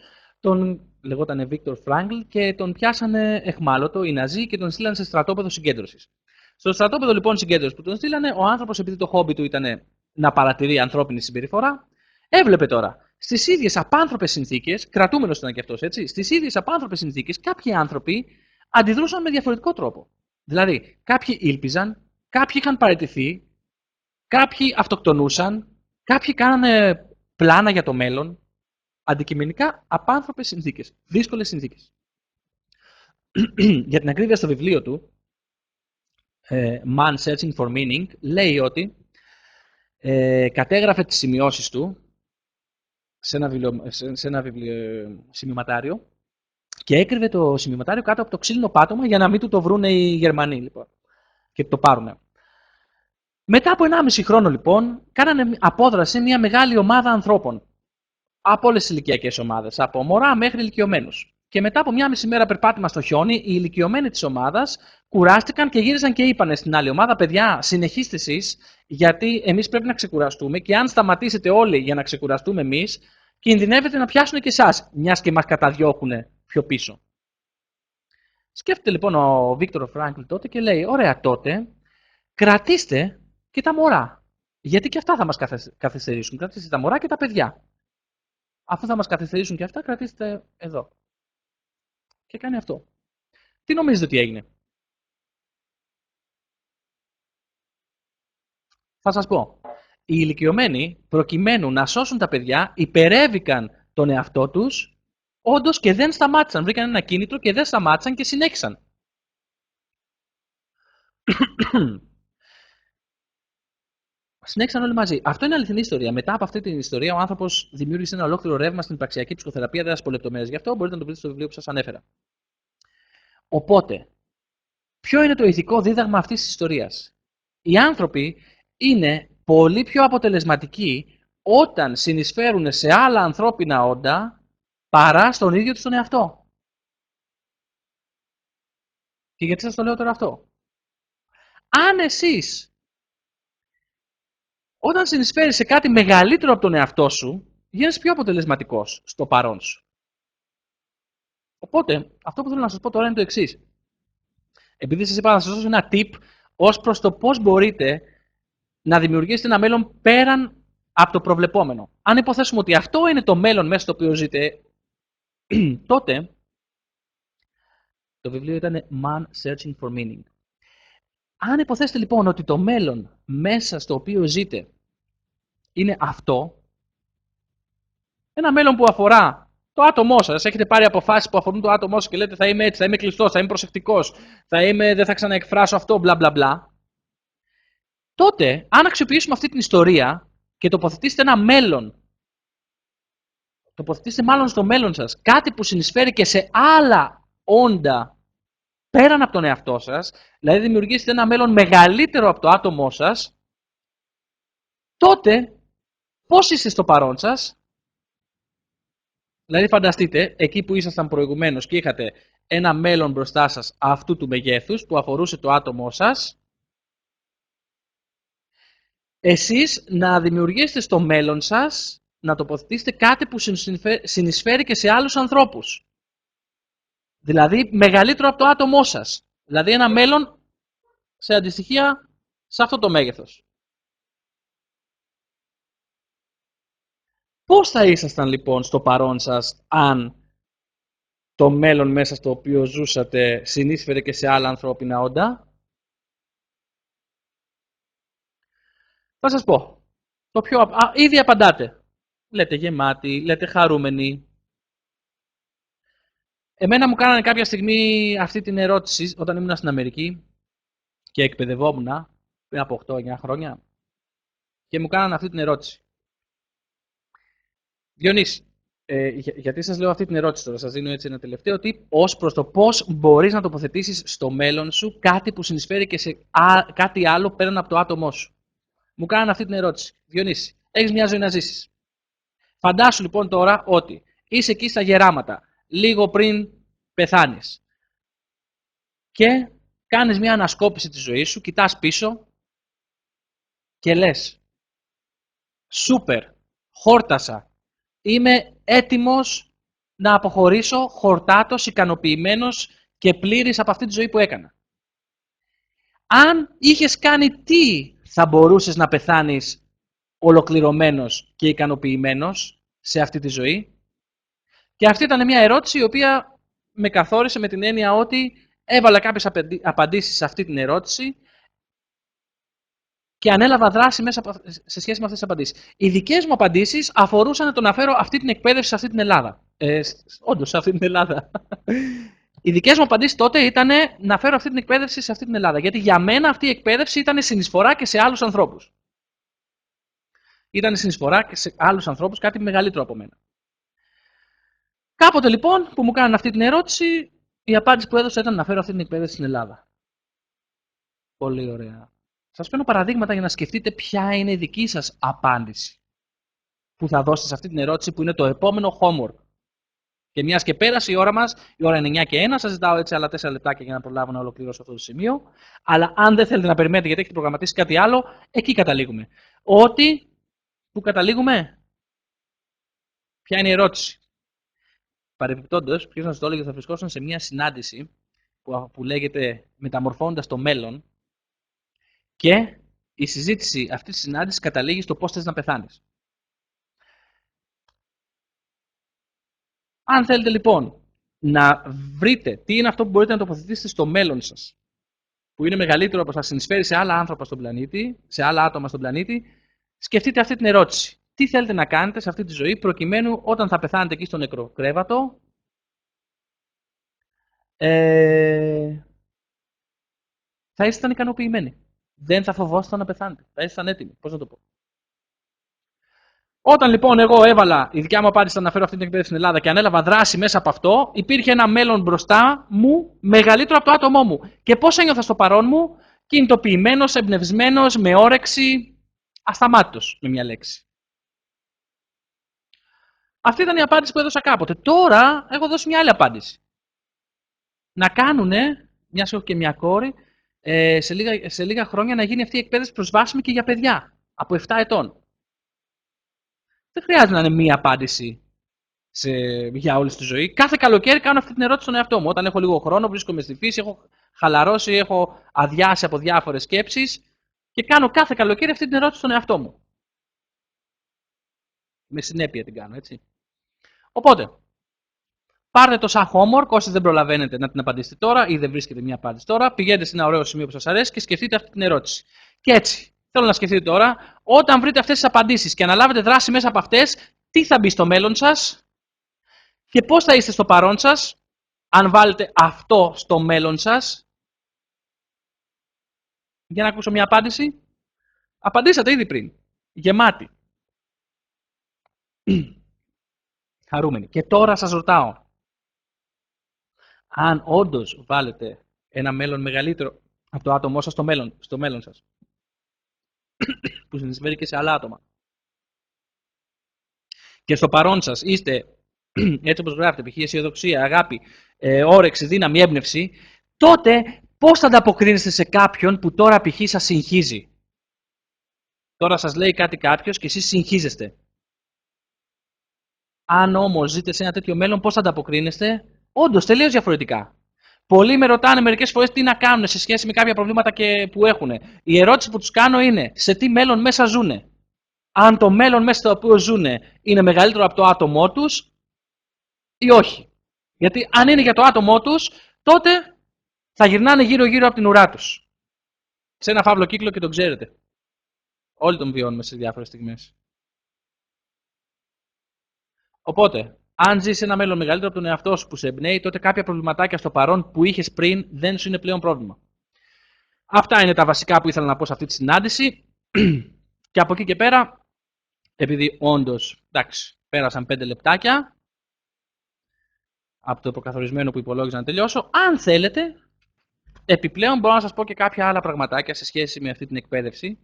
[SPEAKER 1] λεγόταν Βίκτορ Φράγκλ και τον πιάσανε εχμάλωτο οι Ναζί και τον στείλανε σε στρατόπεδο συγκέντρωσης. Στο στρατόπεδο λοιπόν συγκέντρωσης που τον στείλανε, ο άνθρωπος, επειδή το χόμπι του ήταν να παρατηρεί ανθρώπινη συμπεριφορά, έβλεπε τώρα στις ίδιες απάνθρωπες συνθήκες, κρατούμενος ήταν και αυτός έτσι, στις ίδιες απάνθρωπες συνθήκες κάποιοι άνθρωποι αντιδρούσαν με διαφορετικό τρόπο. Δηλαδή, κάποιοι ήλπιζαν, κάποιοι είχαν παραιτηθεί, κάποιοι αυτοκτονούσαν, κάποιοι κάνανε
[SPEAKER 2] πλάνα για το μέλλον, αντικειμενικά απάνθρωπες συνθήκες, δύσκολες συνθήκες. Για την ακρίβεια στο βιβλίο του, Man Searching for Meaning, λέει ότι κατέγραφε τις σημειώσεις του σε ένα σημειωματάριο και έκρυβε το σημειωματάριο κάτω από το ξύλινο πάτωμα για να μην του το βρούνε οι Γερμανοί λοιπόν, και το πάρουνε. Μετά από 1,5 χρόνο λοιπόν κάνανε απόδραση μια μεγάλη ομάδα ανθρώπων από όλες τις ηλικιακές ομάδες, από μωρά μέχρι ηλικιωμένους. Και μετά από 1,5 μέρα περπάτημα στο χιόνι, οι ηλικιωμένοι της ομάδας κουράστηκαν και γύρισαν και είπανε στην άλλη ομάδα: παιδιά, συνεχίστε εσείς, γιατί εμείς πρέπει να ξεκουραστούμε και αν σταματήσετε όλοι για να ξεκουραστούμε εμείς, κινδυνεύετε να πιάσουν και εσάς, μιας και μας καταδιώκουν πιο πίσω. Σκέφτεται λοιπόν ο Βίκτορ Φράγκλ τότε και λέει: ωραία, τότε κρατήστε και τα μωρά. Γιατί και αυτά θα μας καθυστερήσουν. Κρατήστε τα μωρά και τα παιδιά. Αφού θα μας καθυστερήσουν και αυτά, κρατήστε εδώ. Και κάνει αυτό. Τι νομίζετε ότι έγινε? Θα σας πω. Οι ηλικιωμένοι, προκειμένου να σώσουν τα παιδιά, υπερέβηκαν τον εαυτό τους, όντως και δεν σταμάτησαν. Βρήκαν ένα κίνητρο και δεν σταμάτησαν και συνέχισαν. Συνέχισαν όλοι μαζί. Αυτό είναι αληθινή ιστορία. Μετά από αυτή την ιστορία, ο άνθρωπος δημιούργησε ένα ολόκληρο ρεύμα στην υπαρξιακή ψυχοθεραπεία. Δεν θα σας πω λεπτομέρειες. Γι' αυτό μπορείτε να το βρείτε στο βιβλίο που σας ανέφερα. Οπότε, ποιο είναι το ηθικό δίδαγμα αυτής της ιστορίας? Οι άνθρωποι είναι πολύ πιο αποτελεσματικοί όταν συνεισφέρουν σε άλλα ανθρώπινα όντα παρά στον ίδιο τους τον εαυτό. Και γιατί σας το λέω τώρα αυτό? Αν εσείς όταν συνεισφέρεις σε κάτι μεγαλύτερο από τον εαυτό σου, γίνεσαι πιο αποτελεσματικός στο παρόν σου. Οπότε, αυτό που θέλω να σας πω τώρα είναι το εξής. Επειδή σας είπα να σας δώσω ένα tip ως προς το πώς μπορείτε να δημιουργήσετε ένα μέλλον πέραν από το προβλεπόμενο. Αν υποθέσουμε ότι αυτό είναι το μέλλον μέσα στο οποίο ζείτε, τότε το βιβλίο ήταν Man Searching for Meaning. Αν υποθέσετε λοιπόν ότι το μέλλον μέσα στο οποίο ζείτε είναι αυτό, ένα μέλλον που αφορά το άτομό σας, έχετε πάρει αποφάσεις που αφορούν το άτομό σας και λέτε θα είμαι έτσι, θα είμαι κλειστός, θα είμαι προσεκτικός, δεν θα ξαναεκφράσω αυτό, μπλα μπλα μπλα, τότε αν αξιοποιήσουμε αυτή την ιστορία και τοποθετήσετε ένα μέλλον, τοποθετήστε μάλλον στο μέλλον σας κάτι που συνεισφέρει και σε άλλα όντα πέραν από τον εαυτό σας, δηλαδή δημιουργήσετε ένα μέλλον μεγαλύτερο από το άτομό σας, τότε πώς είστε στο παρόν σας? Δηλαδή φανταστείτε, εκεί που ήσασταν προηγουμένως και είχατε ένα μέλλον μπροστά σας αυτού του μεγέθους που αφορούσε το άτομό σας, εσείς να δημιουργήσετε στο μέλλον σας, να τοποθετήσετε κάτι που συνεισφέρει και σε άλλους ανθρώπους. Δηλαδή μεγαλύτερο από το άτομό σας. Δηλαδή ένα μέλλον σε αντιστοιχεία σε αυτό το μέγεθος. Πώς θα ήσασταν λοιπόν στο παρόν σας αν το μέλλον μέσα στο οποίο ζούσατε συνείσφερε και σε άλλα ανθρώπινα όντα? Θα σας πω. Ήδη απαντάτε. Λέτε γεμάτοι, λέτε χαρούμενοι. Εμένα μου κάνανε κάποια στιγμή αυτή την ερώτηση όταν ήμουν στην Αμερική και εκπαιδευόμουν πριν από 8-9 χρόνια και μου κάνανε αυτή την ερώτηση. Διονύση, γιατί σας λέω αυτή την ερώτηση τώρα, σας δίνω έτσι ένα τελευταίο tip ως προς το πώς μπορείς να τοποθετήσεις στο μέλλον σου κάτι που συνεισφέρει και σε κάτι άλλο πέραν από το άτομό σου. Μου κάνανε αυτή την ερώτηση. Διονύση, έχεις μια ζωή να ζήσεις. Φαντάσου λοιπόν τώρα ότι είσαι εκεί στα γεράματα, λίγο πριν πεθάνεις και κάνεις μια ανασκόπηση της ζωής σου, κοιτάς πίσω και λες «Σούπερ, χόρτασα, είμαι έτοιμος να αποχωρήσω χορτάτος, ικανοποιημένος και πλήρης από αυτή τη ζωή που έκανα». Αν είχες κάνει τι θα μπορούσες να πεθάνεις ολοκληρωμένος και ικανοποιημένος σε αυτή τη ζωή? Και αυτή ήταν μια ερώτηση η οποία με καθόρισε με την έννοια ότι έβαλα κάποιες απαντήσεις σε αυτή την ερώτηση και ανέλαβα δράση σε σχέση με αυτές τις απαντήσεις. Οι δικές μου απαντήσεις αφορούσαν το να φέρω αυτή την εκπαίδευση σε αυτή την Ελλάδα. Όντως, σε αυτή την Ελλάδα. Οι δικές μου απαντήσεις τότε ήταν να φέρω αυτή την εκπαίδευση σε αυτή την Ελλάδα. Γιατί για μένα αυτή η εκπαίδευση ήταν συνεισφορά και σε άλλους ανθρώπους. Ήταν συνεισφορά και σε άλλους ανθρώπους, κάτι μεγαλύτερο από μένα. Κάποτε λοιπόν που μου κάνανε αυτή την ερώτηση, η απάντηση που έδωσα ήταν να φέρω αυτή την εκπαίδευση στην Ελλάδα. Πολύ ωραία. Σας παίρνω παραδείγματα για να σκεφτείτε ποια είναι η δική σας απάντηση που θα δώσετε σε αυτή την ερώτηση που είναι το επόμενο homework. Και μιας και πέρασε η ώρα μας, η ώρα είναι 9 και 1, σας ζητάω έτσι άλλα 4 λεπτάκια για να προλάβω να ολοκληρώσω αυτό το σημείο. Αλλά αν δεν θέλετε να περιμένετε γιατί έχετε προγραμματίσει κάτι άλλο, εκεί καταλήγουμε. Πού καταλήγουμε? Ποια είναι η ερώτηση? Παρεμπιπτόντως, ποιος να σας το έλεγε, θα βρισκόσουν σε μια συνάντηση που λέγεται «Μεταμορφώνοντας το μέλλον» και η συζήτηση αυτής της συνάντησης καταλήγει στο πώς θες να πεθάνεις. Αν θέλετε λοιπόν να βρείτε τι είναι αυτό που μπορείτε να τοποθετήσετε στο μέλλον σας, που είναι μεγαλύτερο από θα συνεισφέρει σε άλλα άνθρωπα στον πλανήτη, σε άλλα άτομα στον πλανήτη, σκεφτείτε αυτή την ερώτηση. Τι θέλετε να κάνετε σε αυτή τη ζωή προκειμένου όταν θα πεθάνετε εκεί στο νεκροκρέβατο θα ήσασταν ικανοποιημένοι. Δεν θα φοβόσασταν να πεθάνετε. Θα ήσασταν έτοιμοι. Πώς να το πω. Όταν λοιπόν εγώ έβαλα, η δικιά μου απάντηση να φέρω αυτή την εκπαίδευση στην Ελλάδα και ανέλαβα δράση μέσα από αυτό, υπήρχε ένα μέλλον μπροστά μου μεγαλύτερο από το άτομό μου. Και πώς ένιωθα στο παρόν μου? Κινητοποιημένος, εμπνευσμένος, με όρεξη, ασταμάτητος με μια λέξη. Αυτή ήταν η απάντηση που έδωσα κάποτε. Τώρα έχω δώσει μια άλλη απάντηση. Να κάνουνε, μιας έχω και μια κόρη, σε λίγα χρόνια να γίνει αυτή η εκπαίδευση προσβάσιμη και για παιδιά από 7 ετών. Δεν χρειάζεται να είναι μία απάντηση για όλη τη ζωή. Κάθε καλοκαίρι κάνω αυτή την ερώτηση στον εαυτό μου. Όταν έχω λίγο χρόνο, βρίσκομαι στη φύση, έχω χαλαρώσει, έχω αδειάσει από διάφορες σκέψεις και κάνω κάθε καλοκαίρι αυτή την ερώτηση στον εαυτό μου. Με συνέπεια την κάνω, έτσι. Οπότε, πάρτε το σαν homework, όσοι δεν προλαβαίνετε να την απαντήσετε τώρα ή δεν βρίσκετε μια απάντηση τώρα, πηγαίνετε σε ένα ωραίο σημείο που σας αρέσει και σκεφτείτε αυτή την ερώτηση. Και έτσι, θέλω να σκεφτείτε τώρα, όταν βρείτε αυτές τις απαντήσεις και αναλάβετε δράση μέσα από αυτές, τι θα μπει στο μέλλον σας και πώς θα είστε στο παρόν σας, αν βάλετε αυτό στο μέλλον σας. Για να ακούσω μια απάντηση. Απαντήσατε ήδη πριν. Γεμάτη. Χαρούμενοι. Και τώρα σας ρωτάω, αν όντως βάλετε ένα μέλλον μεγαλύτερο από το άτομό σας στο μέλλον σας, που συνεισφέρει και σε άλλα άτομα, και στο παρόν σας είστε, έτσι όπως γράφετε, π.χ. αισιοδοξία, αγάπη, όρεξη, δύναμη, έμπνευση, τότε πώς θα ανταποκρίνεστε σε κάποιον που τώρα π.χ. σας συγχύζει? Τώρα σας λέει κάτι κάποιος και εσείς συγχύζεστε. Αν όμως ζείτε σε ένα τέτοιο μέλλον, πώς θα ανταποκρίνεστε? Όντως, τελείως διαφορετικά. Πολλοί με ρωτάνε μερικές φορές τι να κάνουν σε σχέση με κάποια προβλήματα που έχουν. Η ερώτηση που τους κάνω είναι, σε τι μέλλον μέσα ζουνε? Αν το μέλλον μέσα στο οποίο ζουνε είναι μεγαλύτερο από το άτομό τους ή όχι. Γιατί αν είναι για το άτομό τους, τότε θα γυρνάνε γύρω-γύρω από την ουρά τους. Σε ένα φαύλο κύκλο και τον ξέρετε. Όλοι τον βιώνουμε σε διάφορες στιγμές. Οπότε, αν ζεις ένα μέλλον μεγαλύτερο από τον εαυτό σου που σε εμπνέει, τότε κάποια προβληματάκια στο παρόν που είχες πριν δεν σου είναι πλέον πρόβλημα. Αυτά είναι τα βασικά που ήθελα να πω σε αυτή τη συνάντηση. Και από εκεί και πέρα, επειδή όντως, εντάξει, πέρασαν 5 λεπτάκια από το προκαθορισμένο που υπολόγιζα να τελειώσω, αν θέλετε, επιπλέον μπορώ να σας πω και κάποια άλλα πραγματάκια σε σχέση με αυτή την εκπαίδευση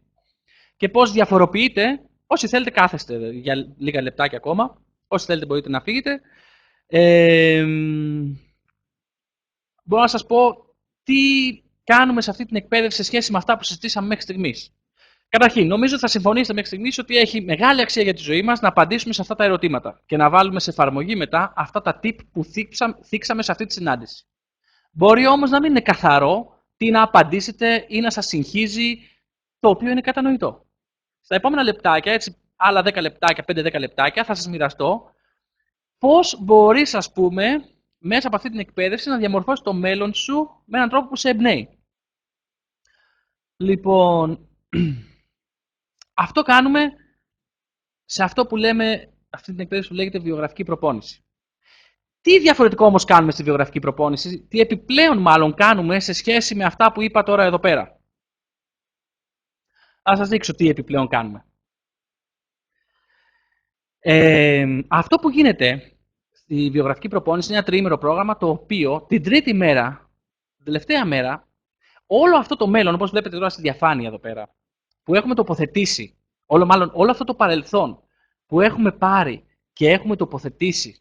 [SPEAKER 2] και πώς διαφοροποιείτε. Όσοι θέλετε, κάθεστε για λίγα λεπτάκια ακόμα. Όσοι θέλετε μπορείτε να φύγετε. Μπορώ να σας πω τι κάνουμε σε αυτή την εκπαίδευση σε σχέση με αυτά που συζητήσαμε μέχρι στιγμής. Καταρχήν, νομίζω ότι θα συμφωνήσετε μέχρι στιγμής ότι έχει μεγάλη αξία για τη ζωή μας να απαντήσουμε σε αυτά τα ερωτήματα και να βάλουμε σε εφαρμογή μετά αυτά τα tip που θίξαμε σε αυτή τη συνάντηση. Μπορεί όμως να μην είναι καθαρό τι να απαντήσετε ή να σας συγχύζει, το οποίο είναι κατανοητό. Στα επόμενα λεπτάκια, έτσι άλλα 10 λεπτάκια, 5-10 λεπτάκια, θα σας μοιραστώ πώς μπορείς, ας πούμε, μέσα από αυτή την εκπαίδευση να διαμορφώσεις το μέλλον σου με έναν τρόπο που σε εμπνέει. Λοιπόν, Αυτό κάνουμε σε αυτό που λέμε, αυτή την εκπαίδευση που λέγεται βιογραφική προπόνηση. Τι διαφορετικό όμως κάνουμε στη βιογραφική προπόνηση, τι επιπλέον μάλλον κάνουμε σε σχέση με αυτά που είπα τώρα εδώ πέρα. Θα σας δείξω τι επιπλέον κάνουμε. Αυτό που γίνεται στη βιογραφική προπόνηση είναι ένα τριήμερο πρόγραμμα, το οποίο την τρίτη μέρα, την τελευταία μέρα, όλο αυτό το μέλλον, όπως βλέπετε τώρα στη διαφάνεια εδώ πέρα, που έχουμε τοποθετήσει, όλο αυτό το παρελθόν που έχουμε πάρει και έχουμε τοποθετήσει.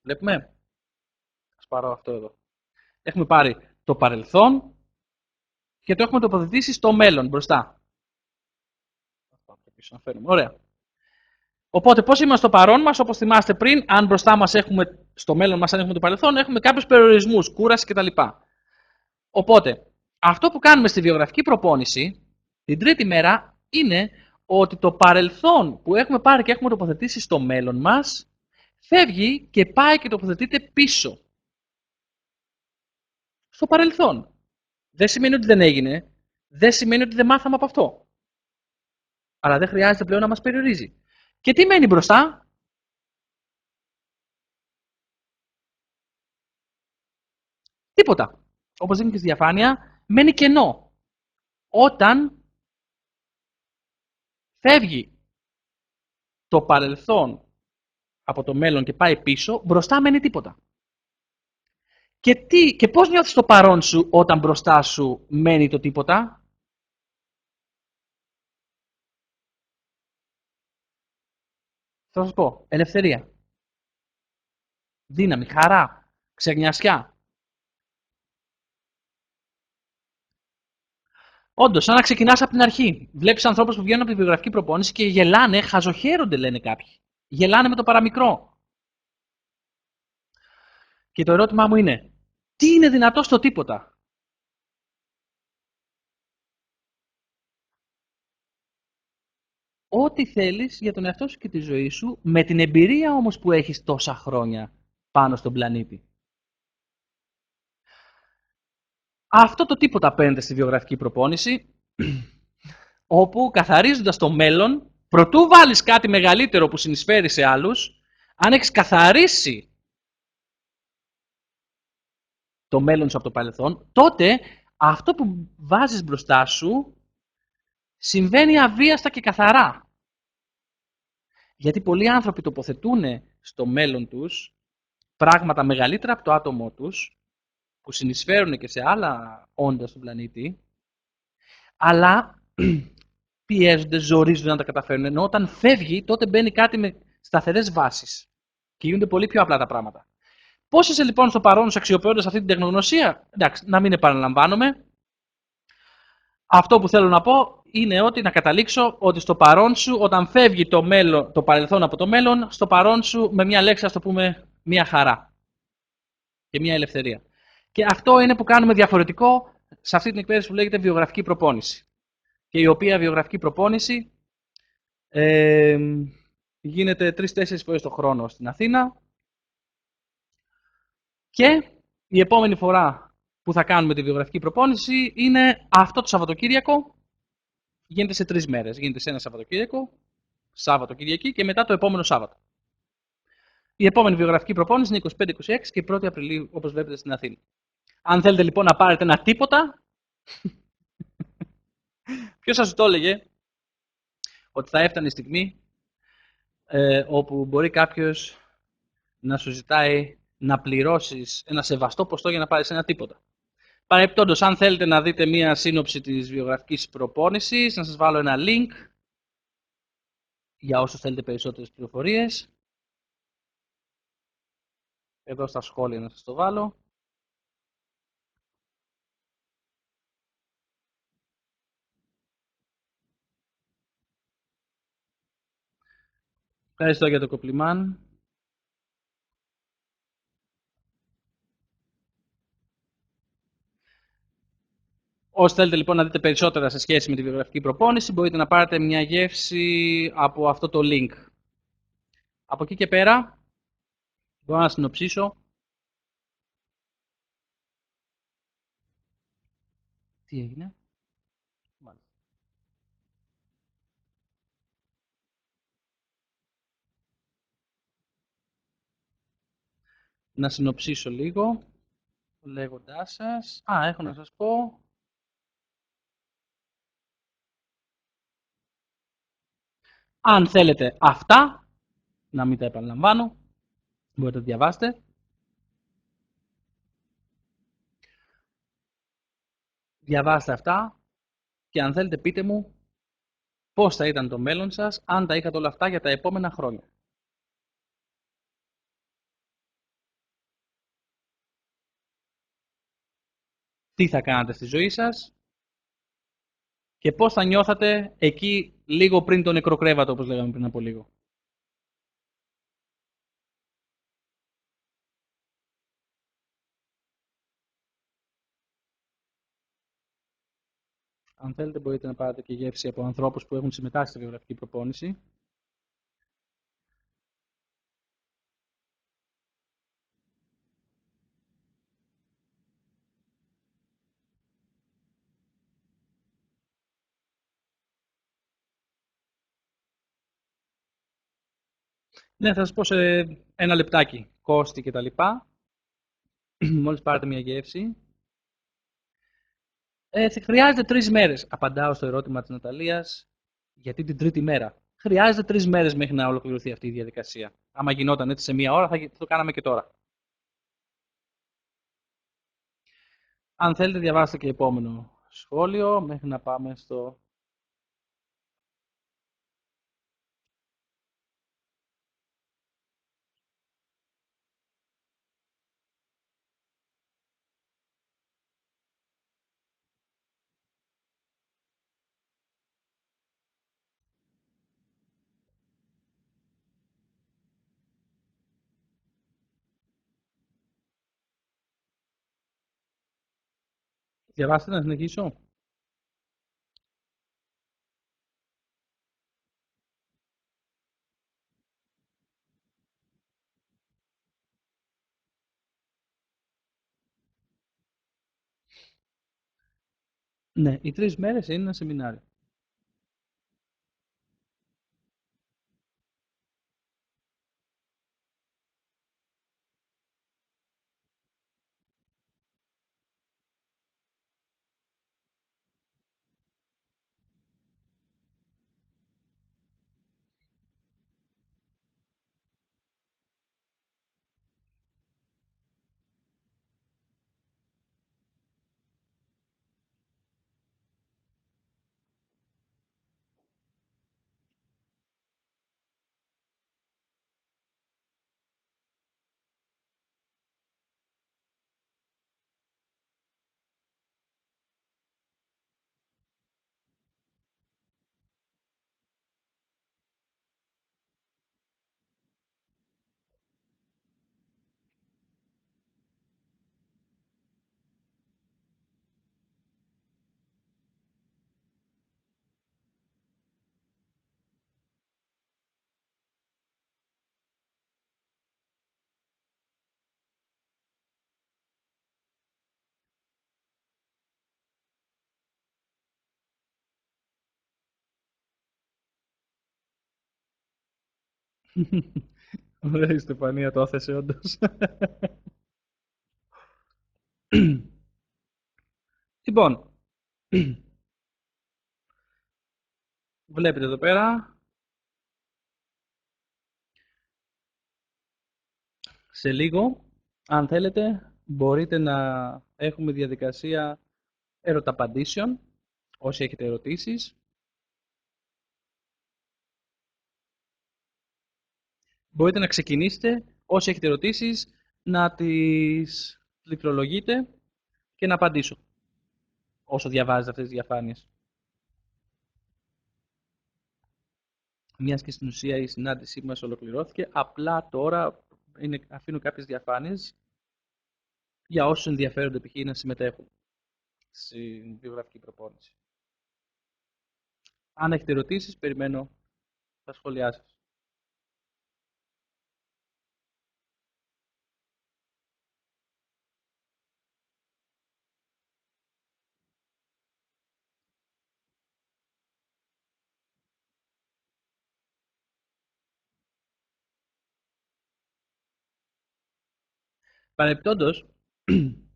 [SPEAKER 2] Βλέπουμε. Ας πάρω αυτό εδώ. Έχουμε πάρει το παρελθόν και το έχουμε τοποθετήσει στο μέλλον μπροστά. Ωραία. Οπότε, πώς είμαστε στο παρόν μας, όπως θυμάστε πριν, αν μπροστά μας έχουμε, στο μέλλον μας, αν έχουμε το παρελθόν, έχουμε κάποιους περιορισμούς, κούραση κτλ. Οπότε, αυτό που κάνουμε στη βιογραφική προπόνηση, την τρίτη μέρα, είναι ότι το παρελθόν που έχουμε πάρει και έχουμε τοποθετήσει στο μέλλον μας, φεύγει και πάει και τοποθετείται πίσω. Στο παρελθόν. Δεν σημαίνει ότι δεν έγινε, δεν σημαίνει ότι δεν μάθαμε από αυτό. Αλλά δεν χρειάζεται πλέον να μας περιορίζει. Και τι μένει μπροστά? Τίποτα. Όπως δείχνει και στη διαφάνεια, μένει κενό. Όταν φεύγει το παρελθόν από το μέλλον και πάει πίσω, μπροστά μένει τίποτα. Και πώς νιώθεις το παρόν σου όταν μπροστά σου μένει το τίποτα? Θα σας πω. Ελευθερία. Δύναμη, χαρά, ξεγνιασιά. Όντως, σαν να ξεκινάς από την αρχή. Βλέπεις ανθρώπους που βγαίνουν από τη βιογραφική προπόνηση και γελάνε, χαζοχαίρονται λένε κάποιοι. Γελάνε με το παραμικρό. Και το ερώτημά μου είναι, τι είναι δυνατό στο τίποτα? Ό,τι θέλεις για τον εαυτό σου και τη ζωή σου, με την εμπειρία όμως που έχεις τόσα χρόνια πάνω στον πλανήτη. Αυτό το τίποτα παίρνετε στη βιογραφική προπόνηση, όπου καθαρίζοντας το μέλλον, προτού βάλεις κάτι μεγαλύτερο που συνεισφέρει σε άλλους, αν έχεις καθαρίσει το μέλλον σου από το παρελθόν, τότε αυτό που βάζεις μπροστά σου συμβαίνει αβίαστα και καθαρά. Γιατί πολλοί άνθρωποι τοποθετούν στο μέλλον τους πράγματα μεγαλύτερα από το άτομό τους, που συνεισφέρουν και σε άλλα όντα στον πλανήτη, αλλά πιέζονται, ζορίζονται να τα καταφέρουν. Ενώ όταν φεύγει, τότε μπαίνει κάτι με σταθερές βάσεις και γίνονται πολύ πιο απλά τα πράγματα. Πώς είσαι λοιπόν στο παρόν σου αξιοποιώντας αυτή την τεχνογνωσία? Εντάξει, να μην επαναλαμβάνομαι. Αυτό που θέλω να πω είναι ότι να καταλήξω ότι στο παρόν σου, όταν φεύγει το παρελθόν από το μέλλον, στο παρόν σου με μια λέξη, ας το πούμε, μια χαρά και μια ελευθερία. Και αυτό είναι που κάνουμε διαφορετικό σε αυτή την εκπαίδευση που λέγεται βιογραφική προπόνηση. Και η οποία βιογραφική προπόνηση γίνεται 3-4 φορές το χρόνο στην Αθήνα. Και η επόμενη φορά που θα κάνουμε τη βιογραφική προπόνηση είναι αυτό το Σαββατοκύριακο. Γίνεται σε 3 μέρες. Γίνεται σε ένα Σαββατοκύριακο, Σάββατο Κυριακή και μετά το επόμενο Σάββατο. Η επόμενη βιογραφική προπόνηση είναι 25-26 και 1η Απριλίου, όπως βλέπετε, στην Αθήνα. Αν θέλετε λοιπόν να πάρετε ένα τίποτα, ποιος σας το έλεγε ότι θα έφτανε η στιγμή όπου μπορεί κάποιος να σου ζητάει να πληρώσεις ένα σεβαστό ποστό για να πάρεις ένα τίποτα. Παρεπιπτόντως, αν θέλετε να δείτε μία σύνοψη της βιογραφικής προπόνησης, να σας βάλω ένα link για όσους θέλετε περισσότερες πληροφορίες. Εδώ στα σχόλια να σας το βάλω. Ευχαριστώ για το κομπλιμάν. Όσοι θέλετε λοιπόν να δείτε περισσότερα σε σχέση με τη βιογραφική προπόνηση, μπορείτε να πάρετε μια γεύση από αυτό το link. Από εκεί και πέρα, μπορώ να συνοψίσω. Τι έγινε?
[SPEAKER 1] Να συνοψίσω λίγο, λέγοντάς σας. Έχω να σας πω. Αν θέλετε αυτά, να μην τα επαναλαμβάνω, μπορείτε να διαβάσετε. Διαβάστε αυτά και αν θέλετε πείτε μου πώς θα ήταν το μέλλον σας αν τα είχατε όλα αυτά για τα επόμενα χρόνια. Τι θα κάνατε στη ζωή σας και πώς θα νιώθατε εκεί λίγο πριν το νεκροκρέβατο, όπως λέγαμε πριν από λίγο. Αν θέλετε μπορείτε να πάρετε και γεύση από ανθρώπους που έχουν συμμετάσχει στη βιογραφική προπόνηση. Ναι, θα σας πω σε ένα λεπτάκι κόστη και τα λοιπά. Μόλις πάρετε μια γεύση. Χρειάζεται 3 μέρες. Απαντάω στο ερώτημα της Ναταλίας, γιατί την τρίτη μέρα. Χρειάζεται 3 μέρες μέχρι να ολοκληρωθεί αυτή η διαδικασία. Άμα γινόταν έτσι σε μία ώρα, θα το κάναμε και τώρα. Αν θέλετε, διαβάστε και επόμενο σχόλιο, μέχρι να πάμε στο... Διαβάστε να συνεχίσω. Ναι, οι 3 μέρες είναι ένα σεμινάριο. Ωραία η Στεφανία το έθεσε όντως. Λοιπόν, βλέπετε εδώ πέρα, σε λίγο, αν θέλετε, μπορείτε να έχουμε διαδικασία ερωταπαντήσεων, όσοι έχετε ερωτήσεις. Μπορείτε να ξεκινήσετε, όσοι έχετε ερωτήσεις, να τις πληκτρολογείτε και να απαντήσω, όσο διαβάζετε αυτές τις διαφάνειες. Μιας και στην ουσία η συνάντησή μας ολοκληρώθηκε, απλά τώρα αφήνω κάποιες διαφάνειες για όσους ενδιαφέρονται π.χ. να συμμετέχουν στην βιογραφική προπόνηση. Αν έχετε ερωτήσεις, περιμένω τα σχόλιά σας. Παρεπτόντως,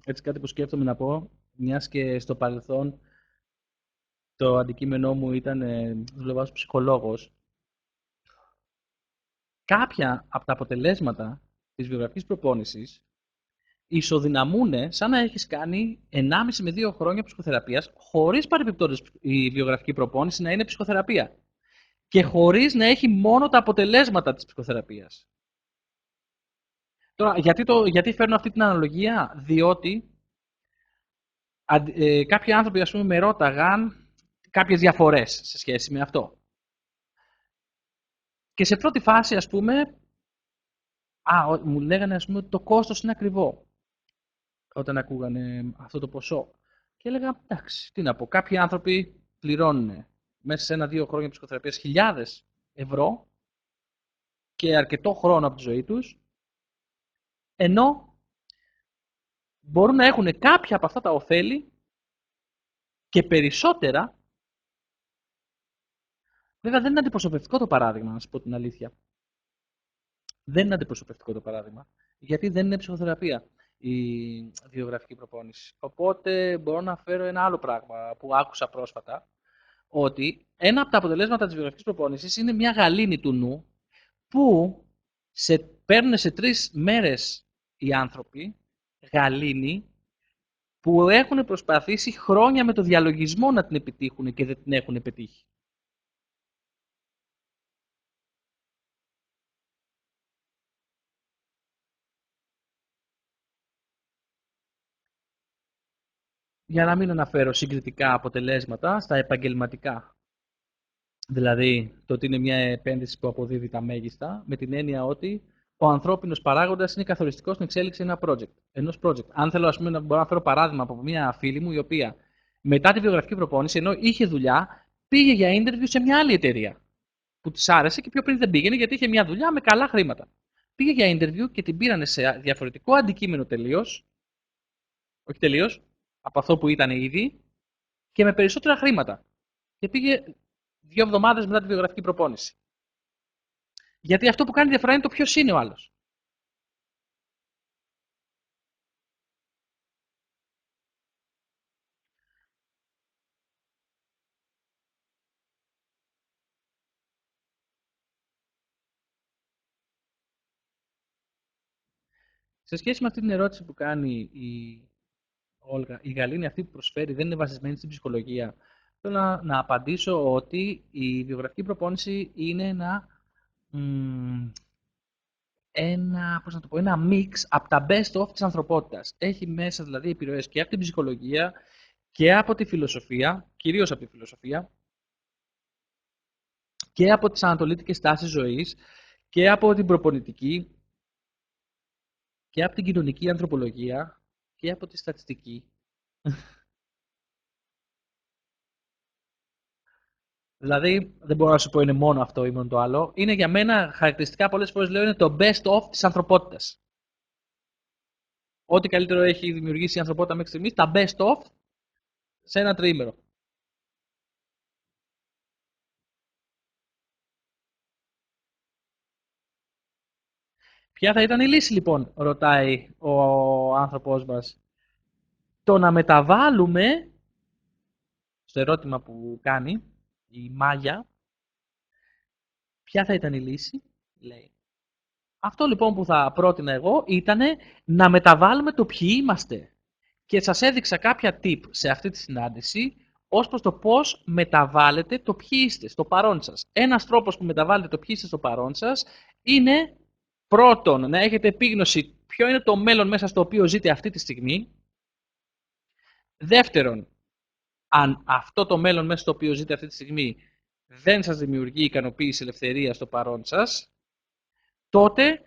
[SPEAKER 1] έτσι κάτι που σκέφτομαι να πω, μιας και στο παρελθόν το αντικείμενό μου ήταν δουλεύω ως ψυχολόγος, κάποια από τα αποτελέσματα της βιογραφικής προπόνησης ισοδυναμούν σαν να έχεις κάνει 1,5 με 2 χρόνια ψυχοθεραπείας, χωρίς παρεμπιπτόντως η βιογραφική προπόνηση να είναι ψυχοθεραπεία και χωρίς να έχει μόνο τα αποτελέσματα της ψυχοθεραπείας. Τώρα, γιατί φέρνω αυτή την αναλογία, διότι κάποιοι άνθρωποι, ας πούμε, με ρώταγαν κάποιες διαφορές σε σχέση με αυτό. Και σε πρώτη φάση, ας πούμε, μου λέγανε, ας πούμε, ότι το κόστος είναι ακριβό όταν ακούγανε αυτό το ποσό. Και έλεγα, εντάξει, τι να πω, κάποιοι άνθρωποι πληρώνουν μέσα σε 1-2 χρόνια ψυχοθεραπείας χιλιάδες ευρώ και αρκετό χρόνο από τη ζωή τους, ενώ μπορούν να έχουν κάποια από αυτά τα ωφέλη και περισσότερα. Βέβαια δεν είναι αντιπροσωπευτικό το παράδειγμα, να σας πω την αλήθεια. Δεν είναι αντιπροσωπευτικό το παράδειγμα, γιατί δεν είναι ψυχοθεραπεία η βιογραφική προπόνηση. Οπότε μπορώ να φέρω ένα άλλο πράγμα που άκουσα πρόσφατα, ότι ένα από τα αποτελέσματα της βιογραφικής προπόνησης είναι μια γαλήνη του νου που παίρνουν σε 3 μέρες οι άνθρωποι γαλήνη που έχουν προσπαθήσει χρόνια με το διαλογισμό να την επιτύχουν και δεν την έχουν πετύχει. Για να μην αναφέρω συγκριτικά αποτελέσματα στα επαγγελματικά. Δηλαδή, το ότι είναι μια επένδυση που αποδίδει τα μέγιστα, με την έννοια ότι ο ανθρώπινος παράγοντας είναι καθοριστικός στην εξέλιξη ενός project. Αν θέλω, ας πούμε, να μπορώ να φέρω παράδειγμα από μια φίλη μου, η οποία μετά τη βιογραφική προπόνηση, ενώ είχε δουλειά, πήγε για interview σε μια άλλη εταιρεία που της άρεσε και πιο πριν δεν πήγαινε γιατί είχε μια δουλειά με καλά χρήματα. Πήγε για interview και την πήρανε σε διαφορετικό αντικείμενο τελείως, όχι τελείως, από αυτό που ήταν ήδη και με περισσότερα χρήματα. Και πήγε 2 εβδομάδες μετά τη βιογραφική προπόνηση. Γιατί αυτό που κάνει διαφορά είναι το ποιος είναι ο άλλος. Σε σχέση με αυτή την ερώτηση που κάνει η Όλγα, η γαλήνη αυτή που προσφέρει δεν είναι βασισμένη στην ψυχολογία. Θέλω να απαντήσω ότι η βιογραφική προπόνηση είναι ένα μίξ από τα best of της ανθρωπότητας. Έχει μέσα δηλαδή επιρροές και από την ψυχολογία και από τη φιλοσοφία, κυρίως από τη φιλοσοφία, και από τις ανατολίτικες τάσεις ζωής και από την προπονητική και από την κοινωνική ανθρωπολογία και από τη στατιστική. Δηλαδή, δεν μπορώ να σου πω είναι μόνο αυτό ή μόνο το άλλο. Είναι για μένα χαρακτηριστικά πολλές φορές λέω είναι το best of της ανθρωπότητας. Ό,τι καλύτερο έχει δημιουργήσει η ανθρωπότητα μέχρι στιγμής, τα best of σε ένα τριήμερο. Ποια θα ήταν η λύση λοιπόν, ρωτάει ο άνθρωπός μας. Το να μεταβάλουμε, στο ερώτημα που κάνει η Μάγια, ποια θα ήταν η λύση, λέει. Αυτό λοιπόν που θα πρότεινα εγώ ήταν να μεταβάλουμε το ποιοι είμαστε. Και σας έδειξα κάποια tip σε αυτή τη συνάντηση ως προς το πώς μεταβάλλετε το ποιοι είστε στο παρόν σας. Ένας τρόπος που μεταβάλλετε το ποιοι είστε στο παρόν σας είναι πρώτον να έχετε επίγνωση ποιο είναι το μέλλον μέσα στο οποίο ζείτε αυτή τη στιγμή. Δεύτερον, αν αυτό το μέλλον μέσα στο οποίο ζείτε αυτή τη στιγμή δεν σας δημιουργεί ικανοποίηση, ελευθερία στο παρόν σας, τότε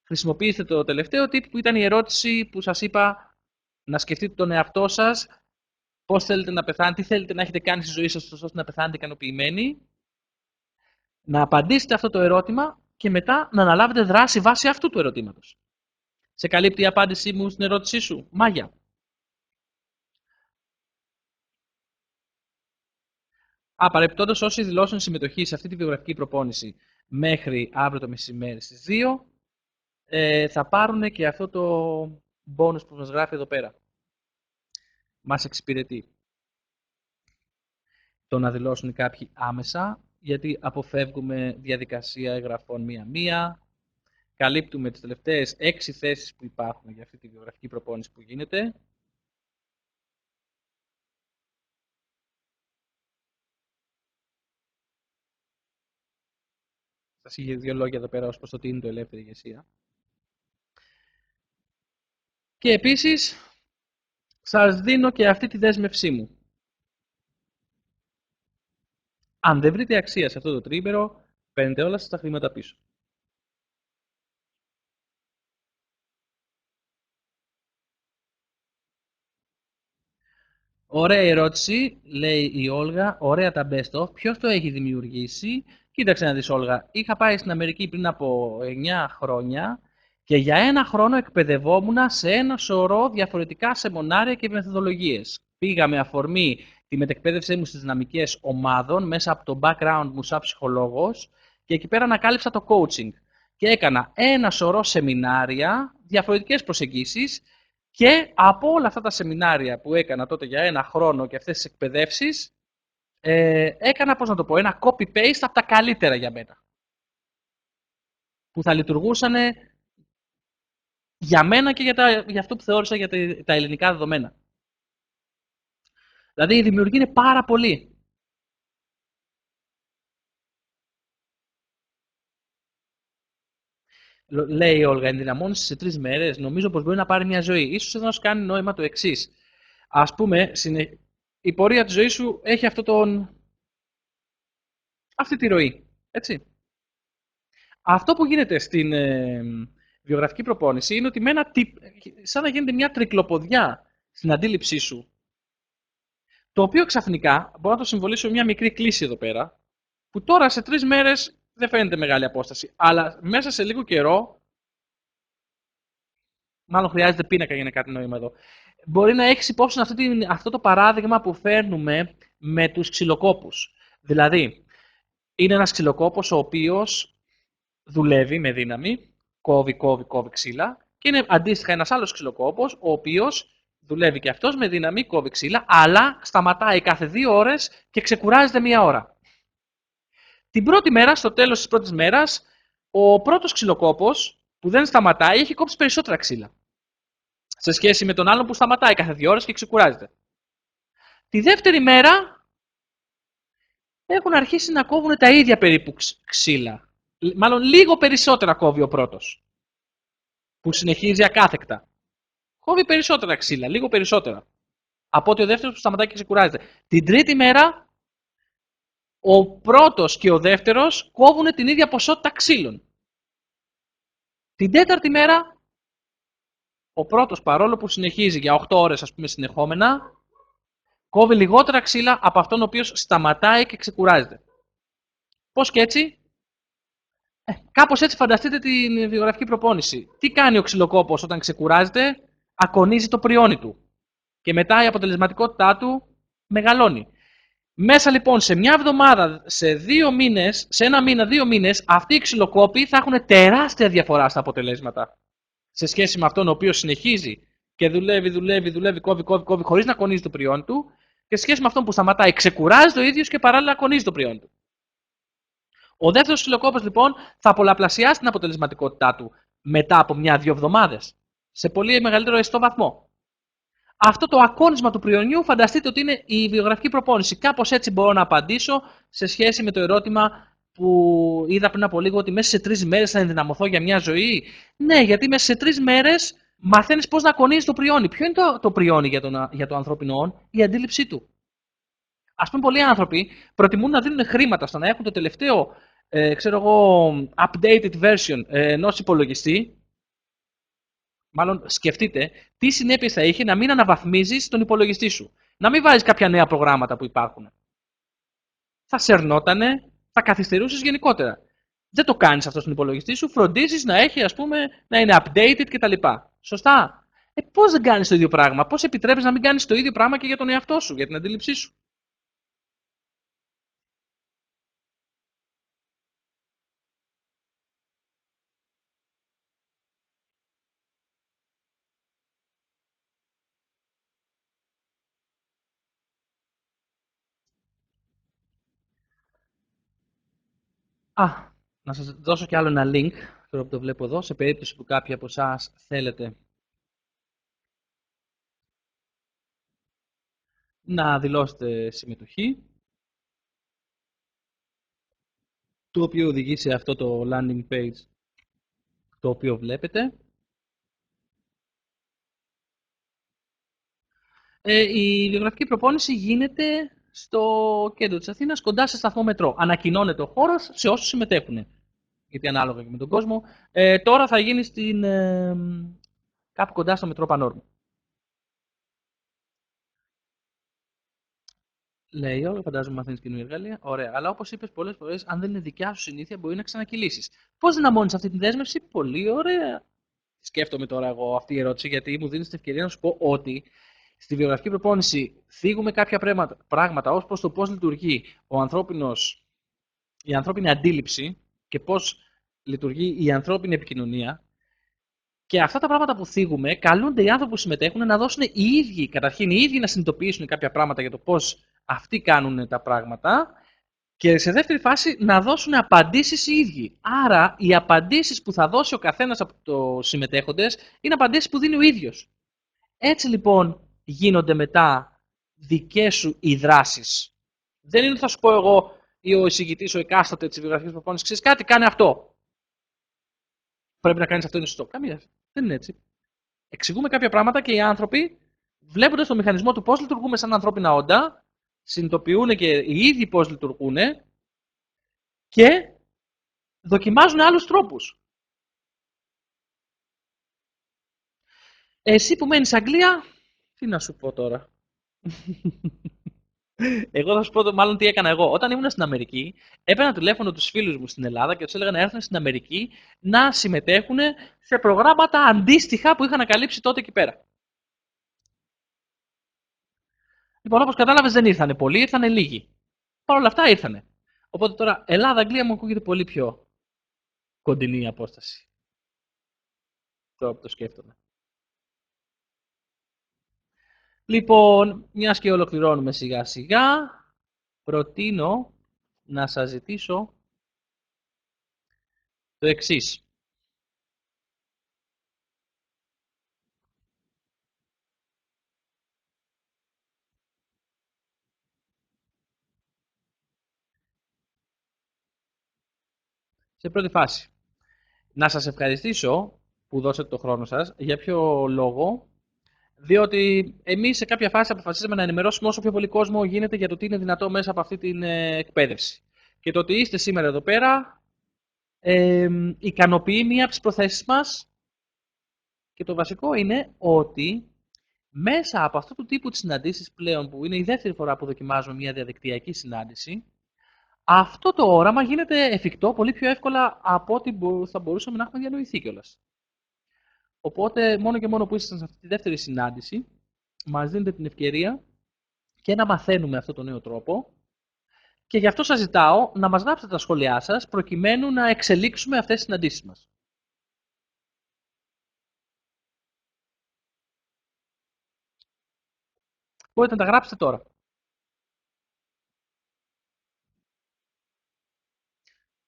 [SPEAKER 1] χρησιμοποιήστε το τελευταίο tip που ήταν η ερώτηση που σας είπα να σκεφτείτε τον εαυτό σας, πώς θέλετε να πεθάνετε, τι θέλετε να έχετε κάνει στη ζωή σας ώστε να πεθάνετε ικανοποιημένοι, να απαντήσετε αυτό το ερώτημα και μετά να αναλάβετε δράση βάσει αυτού του ερωτήματος. Σε καλύπτει η απάντησή μου στην ερώτησή σου, Μάγια? Παρεπιπτόντως, όσοι δηλώσουν συμμετοχή σε αυτή τη βιογραφική προπόνηση μέχρι αύριο το μεσημέρι στις 2, θα πάρουν και αυτό το
[SPEAKER 2] bonus που μας γράφει εδώ πέρα. Μας εξυπηρετεί το να δηλώσουν κάποιοι άμεσα, γιατί αποφεύγουμε διαδικασία εγγραφών μία-μία, καλύπτουμε τις τελευταίες 6 θέσεις που υπάρχουν για αυτή τη βιογραφική προπόνηση που γίνεται. Σας είχε 2 λόγια εδώ πέρα ως προς το τι είναι το ελεύθερη ηγεσία. Και επίσης, σας δίνω και αυτή τη δέσμευσή μου. Αν δεν βρείτε αξία σε αυτό το τρίμερο, παίρνετε όλα σας τα χρήματα πίσω. Ωραία ερώτηση, λέει η Όλγα. Ωραία τα best of. Ποιος το έχει δημιουργήσει? Κοίταξε να δεις, Όλγα. Είχα πάει στην Αμερική πριν από 9 χρόνια και για 1 χρόνο εκπαιδευόμουν σε ένα σωρό διαφορετικά σεμινάρια και μεθοδολογίες. Πήγα με αφορμή τη μετεκπαίδευσή μου στις δυναμικές ομάδων μέσα από το background μου σαν ψυχολόγος και εκεί πέρα ανακάλυψα το coaching. Και έκανα ένα σωρό σεμινάρια, διαφορετικές προσεγγίσεις. Και από όλα αυτά τα σεμινάρια που έκανα τότε για 1 χρόνο και αυτές τις εκπαιδεύσεις, έκανα, πώς να το πω, ένα copy-paste από τα καλύτερα για μένα. Που θα λειτουργούσαν για μένα και για αυτό που θεώρησα για τα ελληνικά δεδομένα. Δηλαδή η δημιουργία είναι πάρα πολύ. Λέει η Όλγα, ενδυναμώνεις σε 3 μέρες, νομίζω πως μπορεί να πάρει μια ζωή. Ίσως εδώ να σου κάνει νόημα το εξής. Ας πούμε, η πορεία της ζωής σου έχει αυτή τη ροή. Έτσι. Αυτό που γίνεται στην βιογραφική προπόνηση είναι ότι σαν να γίνεται μια τρικλοποδιά στην αντίληψή σου, το οποίο ξαφνικά μπορώ να το συμβολήσω μια μικρή κλίση εδώ πέρα, που τώρα σε 3 μέρες δεν φαίνεται μεγάλη απόσταση, αλλά μέσα σε λίγο καιρό, μάλλον χρειάζεται πίνακα για να κάνει νόημα εδώ, μπορεί να έχεις υπόψη αυτό το παράδειγμα που φέρνουμε με τους ξυλοκόπους. Δηλαδή, είναι ένας ξυλοκόπος ο οποίος δουλεύει με δύναμη, κόβει ξύλα, και είναι αντίστοιχα ένας άλλος ξυλοκόπος, ο οποίος δουλεύει και αυτός με δύναμη, κόβει ξύλα, αλλά σταματάει κάθε 2 ώρες και ξεκουράζεται 1 ώρα. Την πρώτη μέρα, στο τέλος της πρώτης μέρας, ο πρώτος ξυλοκόπος που δεν σταματάει έχει κόψει περισσότερα ξύλα. Σε σχέση με τον άλλον που σταματάει κάθε 2 ώρες και ξεκουράζεται. Τη δεύτερη μέρα έχουν αρχίσει να κόβουν τα ίδια περίπου ξύλα. Μάλλον λίγο περισσότερα κόβει ο πρώτος, που συνεχίζει ακάθεκτα. Κόβει περισσότερα ξύλα, λίγο περισσότερα. Από ότι ο δεύτερος που σταματάει και ξεκουράζεται. Την τρίτη μέρα, ο πρώτος και ο δεύτερος κόβουν την ίδια ποσότητα ξύλων. Την τέταρτη μέρα, ο πρώτος, παρόλο που συνεχίζει για 8 ώρες, ας πούμε, συνεχόμενα, κόβει λιγότερα ξύλα από αυτόν ο οποίος σταματάει και ξεκουράζεται. Πώς και έτσι? Κάπως έτσι φανταστείτε την βιογραφική προπόνηση. Τι κάνει ο ξυλοκόπος όταν ξεκουράζεται? Ακονίζει το πριόνι του. Και μετά η αποτελεσματικότητά του μεγαλώνει. Μέσα λοιπόν σε μια εβδομάδα, σε 2 μήνες, σε 1 μήνα, 2 μήνες, αυτοί οι ξυλοκόποι θα έχουν τεράστια διαφορά στα αποτελέσματα. Σε σχέση με αυτόν ο οποίος συνεχίζει και δουλεύει, κόβει, χωρίς να ακονίζει το πριόνι του, και σε σχέση με αυτόν που σταματάει, ξεκουράζει το ίδιο και παράλληλα ακονίζει το πριόνι του. Ο δεύτερος ξυλοκόπος λοιπόν θα πολλαπλασιάσει την αποτελεσματικότητά του μετά από 1-2 εβδομάδες. Σε πολύ μεγαλύτερο αισθητό βαθμό. Αυτό το ακόνισμα του πριονιού φανταστείτε ότι είναι η βιογραφική προπόνηση. Κάπως έτσι μπορώ να απαντήσω σε σχέση με το ερώτημα που είδα πριν από λίγο, ότι μέσα σε 3 μέρες θα ενδυναμωθώ για μια ζωή. Ναι, γιατί μέσα σε 3 μέρες μαθαίνεις πώς να ακονίζεις το πριόνι. Ποιο είναι το πριόνι για το ανθρώπινο όν? Η αντίληψή του. Ας πούμε, πολλοί άνθρωποι προτιμούν να δίνουν χρήματα στο να έχουν το τελευταίο updated version ενός υπολογιστή. Μάλλον σκεφτείτε τι συνέπειες θα είχε να μην αναβαθμίζεις τον υπολογιστή σου. Να μην βάζεις κάποια νέα προγράμματα που υπάρχουν. Θα σερνότανε, θα καθυστερούσες γενικότερα. Δεν το κάνεις αυτό στον υπολογιστή σου, φροντίζεις να έχει, ας πούμε, να είναι updated κτλ. Σωστά. Πώς δεν κάνεις το ίδιο πράγμα? Πώς επιτρέπεις να μην κάνεις το ίδιο πράγμα και για τον εαυτό σου, για την αντίληψή σου? Α, να σας δώσω κι άλλο ένα link, τώρα που το βλέπω εδώ, σε περίπτωση που κάποιοι από εσάς θέλετε να δηλώσετε συμμετοχή, το οποίο οδηγεί σε αυτό το landing page το οποίο βλέπετε. Η βιογραφική προπόνηση γίνεται στο κέντρο της Αθήνας, κοντά σε σταθμό μετρό. Ανακοινώνεται ο χώρος σε όσους συμμετέχουν. Γιατί ανάλογα και με τον κόσμο. Τώρα θα γίνει κάπου κοντά στο μετρό Πανόρμου. Λέει όλο, φαντάζομαι μαθαίνει καινούργια εργαλεία. Ωραία. Αλλά όπως είπες πολλές φορές, αν δεν είναι δικιά σου συνήθεια, μπορεί να ξανακυλήσεις. Πώς δυναμώνεις αυτή τη δέσμευση? Πολύ ωραία. Σκέφτομαι τώρα εγώ αυτή η ερώτηση, γιατί μου δίνει την ευκαιρία να σου πω ότι στη βιογραφική προπόνηση θίγουμε κάποια πράγματα ως προς το πώς λειτουργεί η ανθρώπινη αντίληψη και πώς λειτουργεί η ανθρώπινη επικοινωνία. Και αυτά τα πράγματα που θίγουμε, καλούνται οι άνθρωποι που συμμετέχουν να δώσουν οι ίδιοι, καταρχήν οι ίδιοι να συνειδητοποιήσουν κάποια πράγματα για το πώς αυτοί κάνουν τα πράγματα και σε δεύτερη φάση να δώσουν απαντήσεις οι ίδιοι. Άρα οι απαντήσεις που θα δώσει ο καθένας από τους συμμετέχοντες είναι απαντήσεις που δίνει ο ίδιος. Έτσι λοιπόν γίνονται μετά δικές σου οι δράσεις. Δεν είναι ότι θα σου πω εγώ ή ο εισηγητής, ο εκάστοτε της βιογραφικής προπόνησης, ξέρεις κάτι, κάνε αυτό. Πρέπει να κάνεις αυτό, είναι σωστό. Καμία. Δεν είναι έτσι. Εξηγούμε κάποια πράγματα και οι άνθρωποι, βλέποντας τον μηχανισμό του πώς λειτουργούμε σαν ανθρώπινα όντα, συνειδητοποιούν και οι ίδιοι πώς λειτουργούν και δοκιμάζουν άλλους τρόπους. Εσύ που μένεις Αγγλία, τι να σου πω τώρα. Εγώ θα σου πω μάλλον τι έκανα εγώ. Όταν ήμουν στην Αμερική, έπαιρνα τηλέφωνο τους φίλους μου στην Ελλάδα και τους έλεγα να έρθουν στην Αμερική να συμμετέχουν σε προγράμματα αντίστοιχα που είχα ανακαλύψει τότε εκεί πέρα. Λοιπόν, όπως κατάλαβες δεν ήρθανε πολλοί, ήρθανε λίγοι. Παρ' όλα αυτά ήρθανε. Οπότε τώρα Ελλάδα-Αγγλία μου ακούγεται πολύ πιο κοντινή η απόσταση. Τώρα που το σκέφτομαι. Λοιπόν, μιας και ολοκληρώνουμε σιγά σιγά, προτείνω να σας ζητήσω το εξής. Σε πρώτη φάση, να σας ευχαριστήσω που δώσατε το χρόνο σας. Για ποιο λόγο? Διότι εμείς σε κάποια φάση αποφασίσαμε να ενημερώσουμε όσο πιο πολύ κόσμο γίνεται για το τι είναι δυνατό μέσα από αυτή την εκπαίδευση. Και το ότι είστε σήμερα εδώ πέρα ικανοποιεί μία από τις προθέσεις μας και το βασικό είναι ότι μέσα από αυτού του τύπου τις συναντήσεις πλέον που είναι η δεύτερη φορά που δοκιμάζουμε μια διαδικτυακή συνάντηση, αυτό το όραμα γίνεται εφικτό πολύ πιο εύκολα από ό,τι θα μπορούσαμε να έχουμε διανοηθεί κιόλας. Οπότε, μόνο και μόνο που ήσασταν σε αυτή τη δεύτερη συνάντηση, μας δίνετε την ευκαιρία και να μαθαίνουμε αυτό τον νέο τρόπο και γι' αυτό σας ζητάω να μας γράψετε τα σχόλιά σας προκειμένου να εξελίξουμε αυτές τις συναντήσεις μας. Μπορείτε να τα γράψετε τώρα.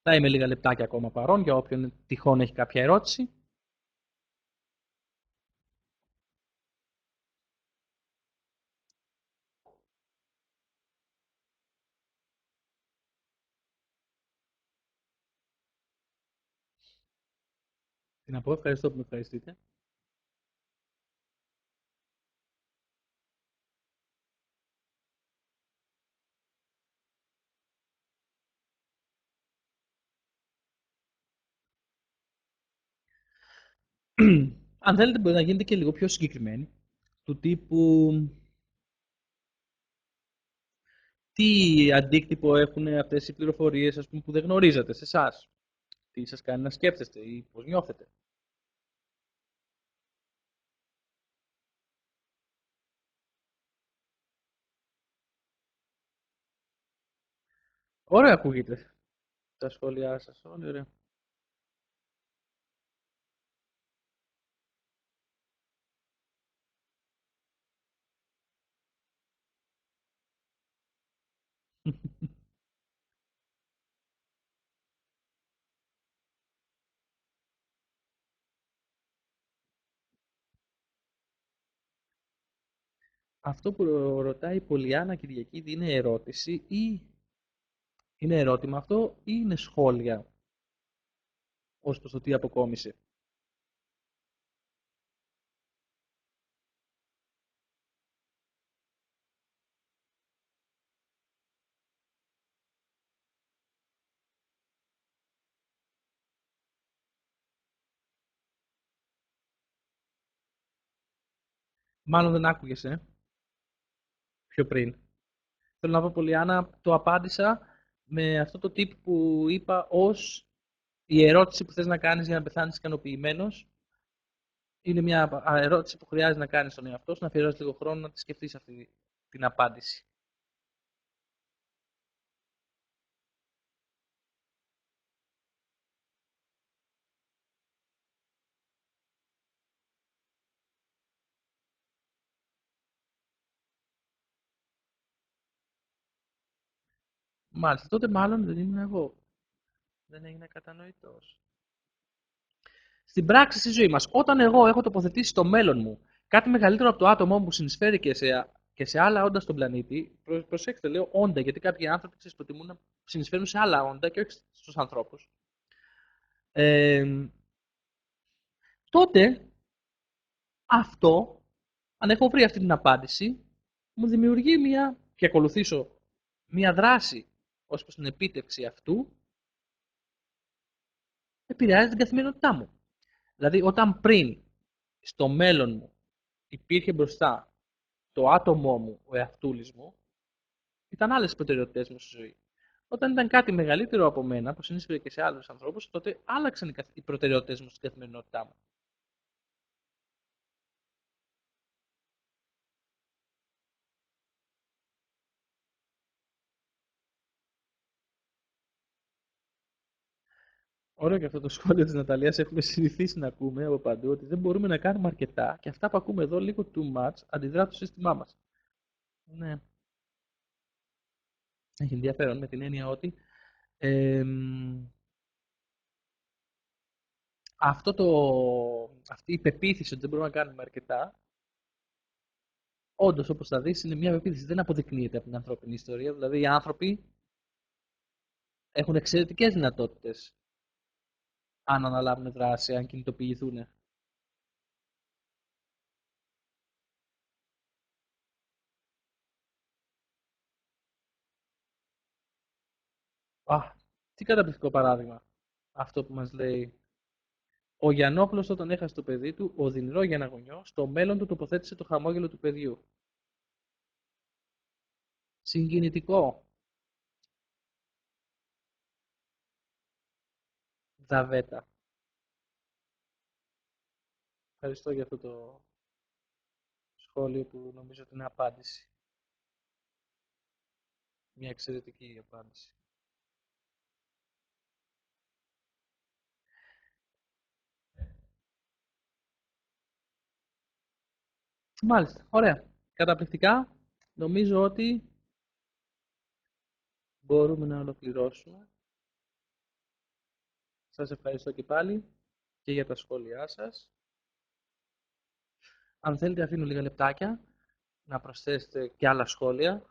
[SPEAKER 2] Θα είμαι λίγα λεπτάκια ακόμα παρόν για όποιον τυχόν έχει κάποια ερώτηση. Τι να πω, ευχαριστώ που με ευχαριστείτε. Αν θέλετε μπορεί να γίνετε και λίγο πιο συγκεκριμένοι, του τύπου τι αντίκτυπο έχουν αυτές οι πληροφορίες ας πούμε, που δεν γνωρίζετε σε εσά. Τι σας κάνει να σκέφτεστε ή πώς νιώθετε. Ωραία ακούγεται τα σχόλιά σας. Ωραία.
[SPEAKER 1] Αυτό που ρωτάει η Πολιάννα Κυριακίδη είναι ερώτηση ή είναι ερώτημα αυτό ή είναι σχόλια ως προς το τι αποκόμισε. Μάλλον δεν άκουγες, πιο πριν. Θέλω να πω, Πολιάννα, το απάντησα με αυτό το τύπο που είπα ως η ερώτηση που θες να κάνεις για να πεθάνεις ικανοποιημένος. Είναι μια ερώτηση που χρειάζεται να κάνεις στον εαυτό σου, να αφιερώσεις λίγο χρόνο να τη σκεφτείς αυτή την απάντηση. Μάλιστα, τότε μάλλον δεν ήμουν εγώ. Δεν έγινα κατανοητός. Στην πράξη στη ζωή μας, όταν εγώ έχω τοποθετήσει το μέλλον μου κάτι μεγαλύτερο από το άτομό μου που συνεισφέρει και σε άλλα όντα στον πλανήτη, προσέξτε, λέω όντα, γιατί κάποιοι άνθρωποι προτιμούν να συνεισφέρουν σε άλλα όντα και όχι στους ανθρώπους. Ε, τότε αυτό, αν έχω βρει αυτή την απάντηση, μου δημιουργεί και ακολουθήσω μια δράση ως προς την επίτευξη αυτού, επηρεάζει την καθημερινότητά μου. Δηλαδή, όταν πριν, στο μέλλον μου, υπήρχε μπροστά το άτομό μου, ο εαυτούλης μου, ήταν άλλες οι προτεραιότητες μου στη ζωή. Όταν ήταν κάτι μεγαλύτερο από μένα, που συνείσφερε και σε άλλους ανθρώπους, τότε άλλαξαν οι προτεραιότητες μου στην καθημερινότητά μου. Ωραίο και αυτό το σχόλιο της Ναταλίας. Έχουμε συνηθίσει να ακούμε από παντού ότι δεν μπορούμε να κάνουμε αρκετά και αυτά που ακούμε εδώ λίγο too much αντιδρά το σύστημά μας. Ναι, έχει ενδιαφέρον με την έννοια ότι αυτό αυτή η πεποίθηση ότι δεν μπορούμε να κάνουμε αρκετά, όντως όπως θα δεις είναι μια πεποίθηση, δεν αποδεικνύεται από την ανθρώπινη ιστορία. Δηλαδή οι άνθρωποι έχουν εξαιρετικές δυνατότητες αν αναλάβουν δράση, αν κινητοποιηθούν. Α, τι καταπληκτικό παράδειγμα αυτό που μας λέει. Ο Γιαννόπουλος όταν έχασε το παιδί του, ο οδυνηρό για ένα γονιό, στο μέλλον του τοποθέτησε το χαμόγελο του παιδιού. Συγκινητικό. Δαβέτα. Ευχαριστώ για αυτό το σχόλιο που νομίζω ότι είναι απάντηση. Μια εξαιρετική απάντηση. Μάλιστα. Ωραία. Καταπληκτικά. Νομίζω ότι μπορούμε να ολοκληρώσουμε. Σας ευχαριστώ και πάλι και για τα σχόλιά σας. Αν θέλετε αφήνω λίγα λεπτάκια να προσθέσετε και άλλα σχόλια.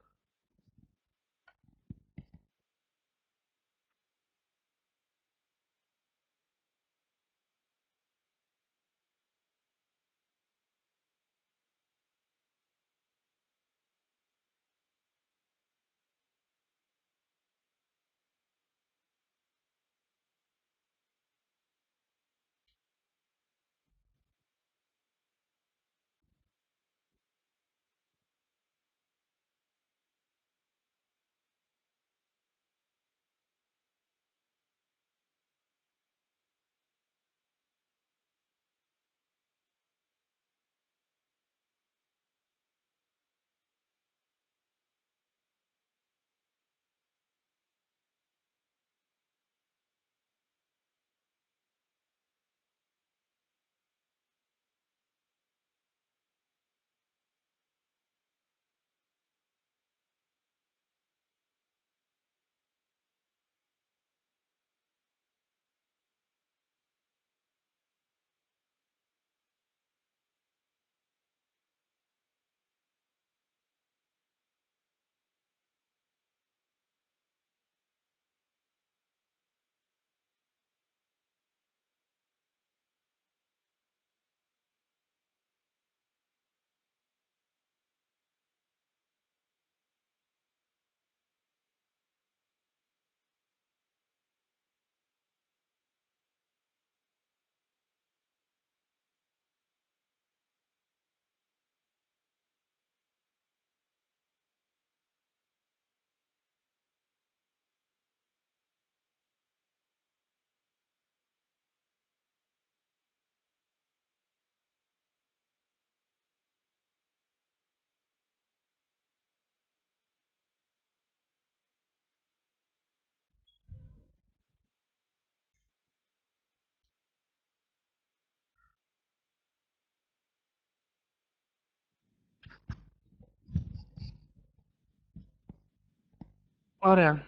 [SPEAKER 1] Ωραία.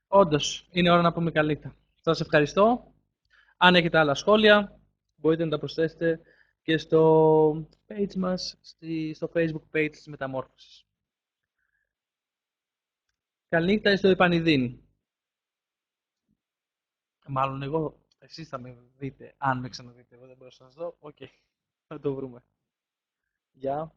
[SPEAKER 1] Όντως, είναι ώρα να πούμε καλήτα. Σας ευχαριστώ. Αν έχετε άλλα σχόλια, μπορείτε να τα προσθέσετε και στο page μας, στο Facebook page της Μεταμόρφωσης. Καληνύχτα στο επανειδήν. Μάλλον εγώ, εσείς θα με δείτε, αν με ξαναδείτε. Εγώ δεν μπορώ να σας δω. Οκ, θα το βρούμε. Γεια.